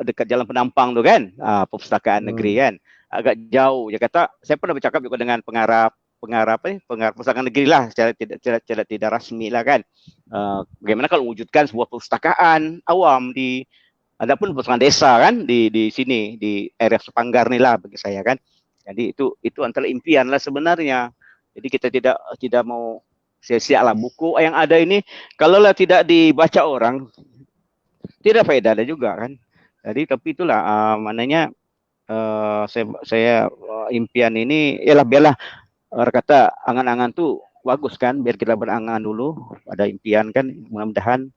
dekat Jalan Penampang tu kan. Perpustakaan negeri kan. Agak jauh. Dia kata saya pernah bercakap juga dengan pengarah perpustakaan negeri lah secara tidak rasmi lah kan. Bagaimana kalau wujudkan sebuah perpustakaan awam adapun perpustakaan desa kan di sini di area Sepanggar ni lah bagi saya kan. Jadi itu antara impian lah sebenarnya. Jadi kita tidak mau sia-sia lah buku yang ada ini kalau lah tidak dibaca orang tidak faedah ada juga kan. Jadi tapi itulah maknanya saya impian ini ialah biarlah orang kata angan-angan tu bagus kan, biar kita berangan dulu ada impian kan, mudah-mudahan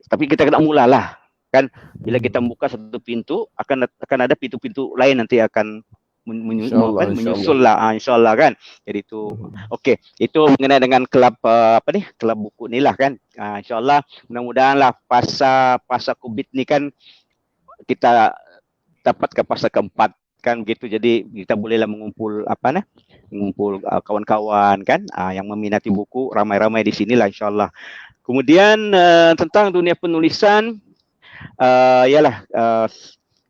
tapi kita kena mulalah kan. Bila kita buka satu pintu akan ada pintu-pintu lain nanti akan menyusul lah insyaallah kan. Jadi itu okey, itu mengenai dengan kelab kelab buku ni lah kan. Insyaallah mudah-mudahan lah pasca Covid ni kan kita dapat ke fasa keempat kan begitu. Jadi kita bolehlah mengumpul kawan-kawan kan yang meminati buku ramai-ramai di sinilah insyaallah. Kemudian tentang dunia penulisan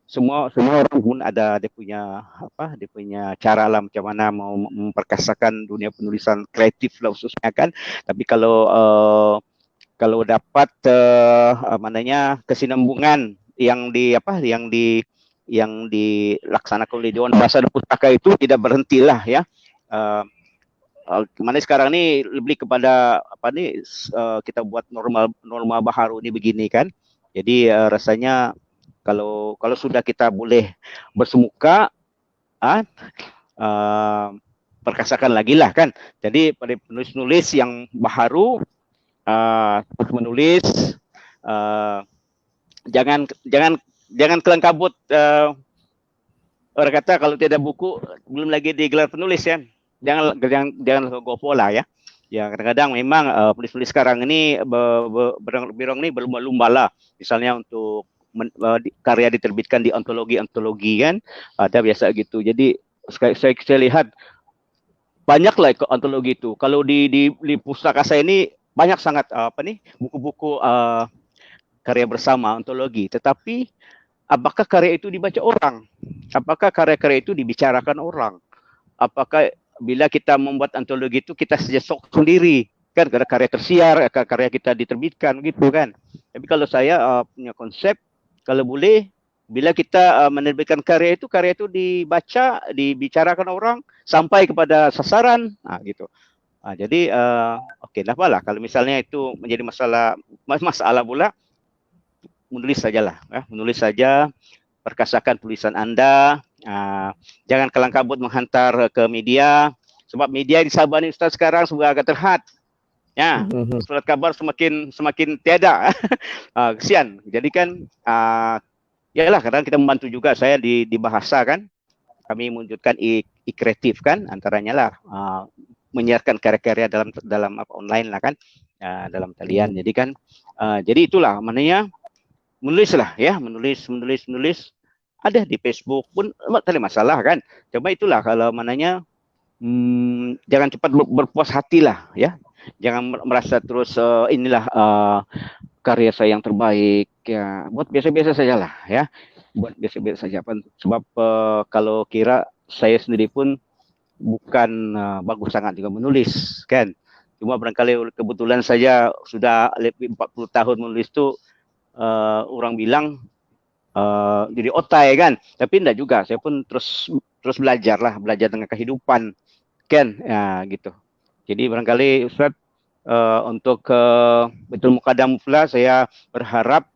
semua orang pun ada dia punya cara lah macam mana mau memperkasakan dunia penulisan kreatif lah khususnya kan. Tapi kalau dapat kesinambungan yang dilaksanakan oleh Dewan Bahasa dan Pustaka itu tidak berhentilah ya. Mana sekarang ni lebih kepada kita buat norma baharu ni begini kan. Jadi rasanya kalau sudah kita boleh bersemuka perkasakan lagi lah kan. Jadi pada penulis-penulis yang baharu menulis jangan kelang kabut. Orang kata kalau tidak buku belum lagi digelar penulis ya. Jangan gopo lah ya. Ya kadang-kadang memang penulis-penulis sekarang ini berong ni berlumba-lumba lah. Misalnya untuk karya diterbitkan di antologi kan, ada biasa gitu. Jadi saya lihat banyaklah antologi itu. Kalau di pustaka saya ini banyak sangat buku-buku karya bersama antologi. Tetapi apakah karya itu dibaca orang? Apakah karya-karya itu dibicarakan orang? Apakah bila kita membuat antologi itu kita saja sok sendiri kan, karya tersiar, karya kita diterbitkan gitu kan. Tapi kalau saya punya konsep, kalau boleh bila kita menerbitkan karya itu dibaca, dibicarakan orang sampai kepada sasaran, gitu. Jadi okey, dah apalah kalau misalnya itu menjadi masalah pula, menulis sajalah, menulis saja, perkasakan tulisan Anda, jangan kelang kabut menghantar ke media, sebab media di Sabah ni Ustaz sekarang sudah agak terhad. Ya, surat kabar semakin tiada. Kesian. Jadi kan yalah kadang kita membantu juga saya di bahasa kan. Kami mewujudkan kreatif kan, antaranya lah menyiarkan karya-karya dalam online lah kan, dalam talian. Jadi kan jadi itulah maknanya menulislah ya, menulis ada di Facebook pun tak ada masalah kan. Coba itulah kalau maknanya jangan cepat berpuas hatilah ya. Jangan merasa terus inilah karya saya yang terbaik ya. Buat biasa-biasa sajalah ya. Buat biasa-biasa saja. Sebab kalau kira saya sendiri pun bukan bagus sangat juga menulis kan. Cuma barangkali kebetulan saja sudah lebih 40 tahun menulis tu orang bilang jadi otai kan. Tapi enggak juga. Saya pun terus belajar dengan kehidupan kan gitu. Jadi barangkali Ustaz untuk betul mukadam pula saya berharap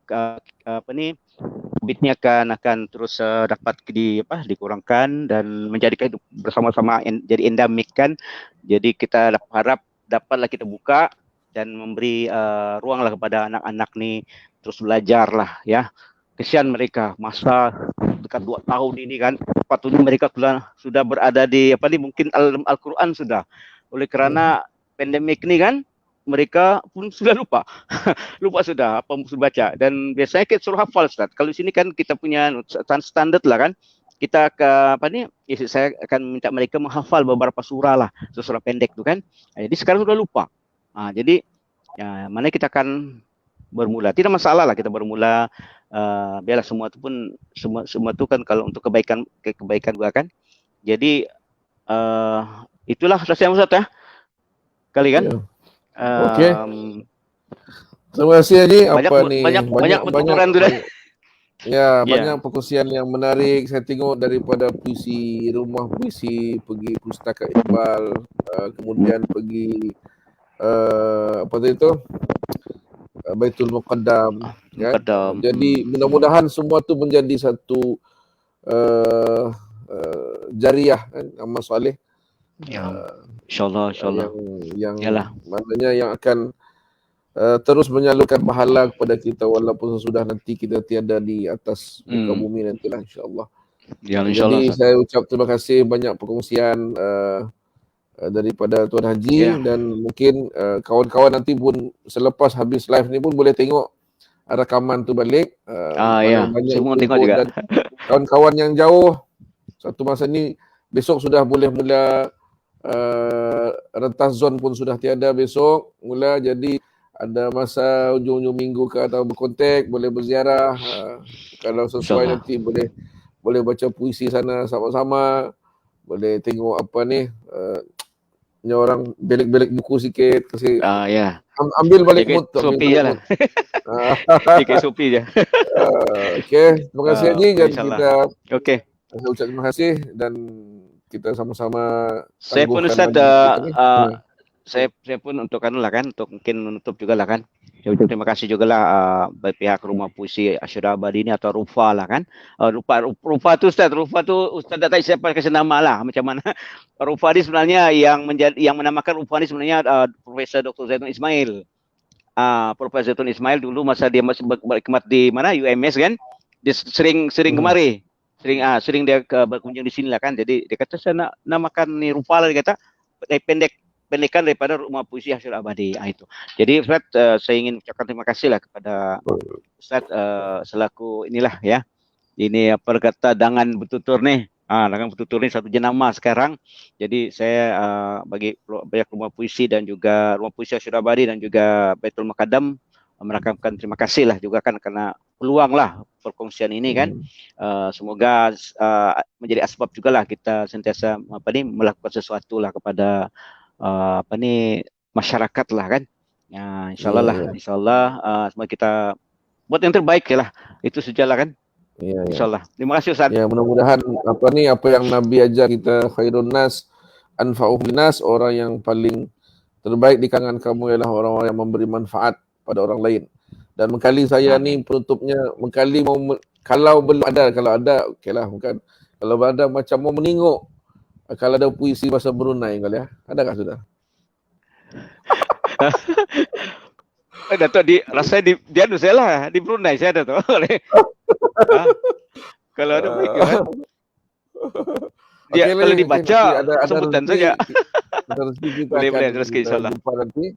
bitnya akan terus dapat dikurangkan dan menjadi bersama-sama jadi endemik kan. Jadi kita harap dapatlah kita buka dan memberi ruanglah kepada anak-anak ni terus belajarlah ya. Kesian mereka masa dekat 2 tahun ini kan, patutnya mereka sudah berada di mungkin Al-Quran sudah. Oleh kerana pandemik ni kan, mereka pun sudah lupa. Lupa sudah apa sudah baca. Dan biasanya kita suruh hafal, Ustaz. Kalau sini kan kita punya standard lah kan. Kita saya akan minta mereka menghafal beberapa surah lah, surah pendek tu kan. Jadi sekarang sudah lupa. Jadi mana kita akan bermula. Tidak masalah lah kita bermula. Biarlah semua tu pun semua tu kan kalau untuk kebaikan juga kan. Jadi itulah selesai Ustaz ya. Kali kan. Okey. Terima kasih Haji. Banyak pertuturan tu dah. Ya, banyak perkongsian yang menarik. Saya tengok daripada puisi rumah puisi, pergi pustaka Iqbal, kemudian pergi Baitul Muqaddam. Jadi mudah-mudahan semua tu menjadi satu jariah kan, amal soleh. InsyaAllah. Yang maknanya yang akan terus menyalurkan pahala kepada kita walaupun sesudah nanti kita tiada di atas muka bumi nantilah insyaAllah. Jadi saya ucap terima kasih banyak perkongsian daripada Tuan Haji dan mungkin kawan-kawan nanti pun selepas habis live ni pun boleh tengok rakaman tu balik. Semua tengok juga. Dan kawan-kawan yang jauh satu masa ni besok sudah boleh mula rentas zon pun sudah tiada besok mula, jadi ada masa hujung-hujung minggu ke atau berkontak, boleh berziarah. Kalau sesuai nanti boleh baca puisi sana sama-sama. Boleh tengok ni orang belik-belik buku sikit kasi. Ambil balik mood tu. Sopi je lah. Sikit sopi je. Okey, terima kasih Haji. Kita saya ucap terima kasih dan kita sama-sama saya pun Ustaz saya pun untuk untuk mungkin menutup juga lah kan. Saya ucap terima kasih juga lah bagi pihak Rumah Puisi Asyura Abadi ni atau Rufa lah kan. Rufa tu Ustaz dah tak siapa kasih nama lah macam mana. Rufa ni sebenarnya yang menamakan Rufa ni sebenarnya Profesor Dr. Zaitun Ismail. Profesor Zaitun Ismail dulu masa dia masih berkhidmat di mana UMS kan. Dia sering kemari. Sering dia berkunjung di sini lah kan. Jadi dia kata saya nak namakan ni Rufa lah, dia kata pendekan daripada Rumah Puisi Asyura Abadi. Itu. Jadi Ustaz saya ingin ucapkan terima kasih lah kepada Ustaz selaku inilah ya. Ini apa kata dengan bertutur ni. Dengan bertutur ni satu jenama sekarang. Jadi saya bagi banyak Rumah Puisi dan juga Rumah Puisi Asyura Abadi dan juga Baitul Muqaddam merakamkan terima kasih lah juga kan karena peluang lah perkongsian ini kan. Semoga menjadi asbab juga lah kita sentiasa melakukan sesuatu lah kepada masyarakat lah kan. InsyaAllah semua kita buat yang terbaik lah. Itu sajalah kan. InsyaAllah. Terima kasih Ustaz. Ya, mudah-mudahan apa yang Nabi ajar kita, khairun nas anfa'uhum linnas, orang yang paling terbaik di kalangan kamu ialah orang-orang yang memberi manfaat pada orang lain. Dan mengkali saya ni penutupnya, mengkali kalau belum ada, kalau ada okeylah, bukan. Kalau ada macam mau menengok kalau ada puisi bahasa Brunei kali ya. Adakah sudah? Datuk rasanya dia anu saya lah di Brunei saya ada tu. Kalau ada baik kan. Dia kalau dibaca sebutan saja. Boleh terus insya-Allah.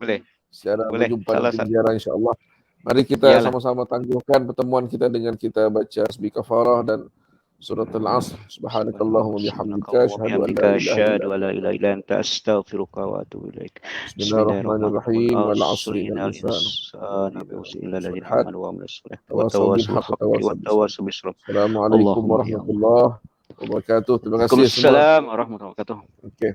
Boleh. Secara berjumpa nanti ziarah insya-Allah. Mari kita sama-sama tangguhkan pertemuan kita dengan kita baca tasbih kafarah dan surat Al-Asr. Subhanakallahumma bihamdika asyhadu an la ilaha illa anta astaghfiruka wa atubu ilaik. Bismillahirrahmanirrahim. Wal 'asri innal insana lafi khusr. Assalamualaikum warahmatullahi wabarakatuh. Terima kasih semua. Waalaikumsalam warahmatullahi wabarakatuh. Okey.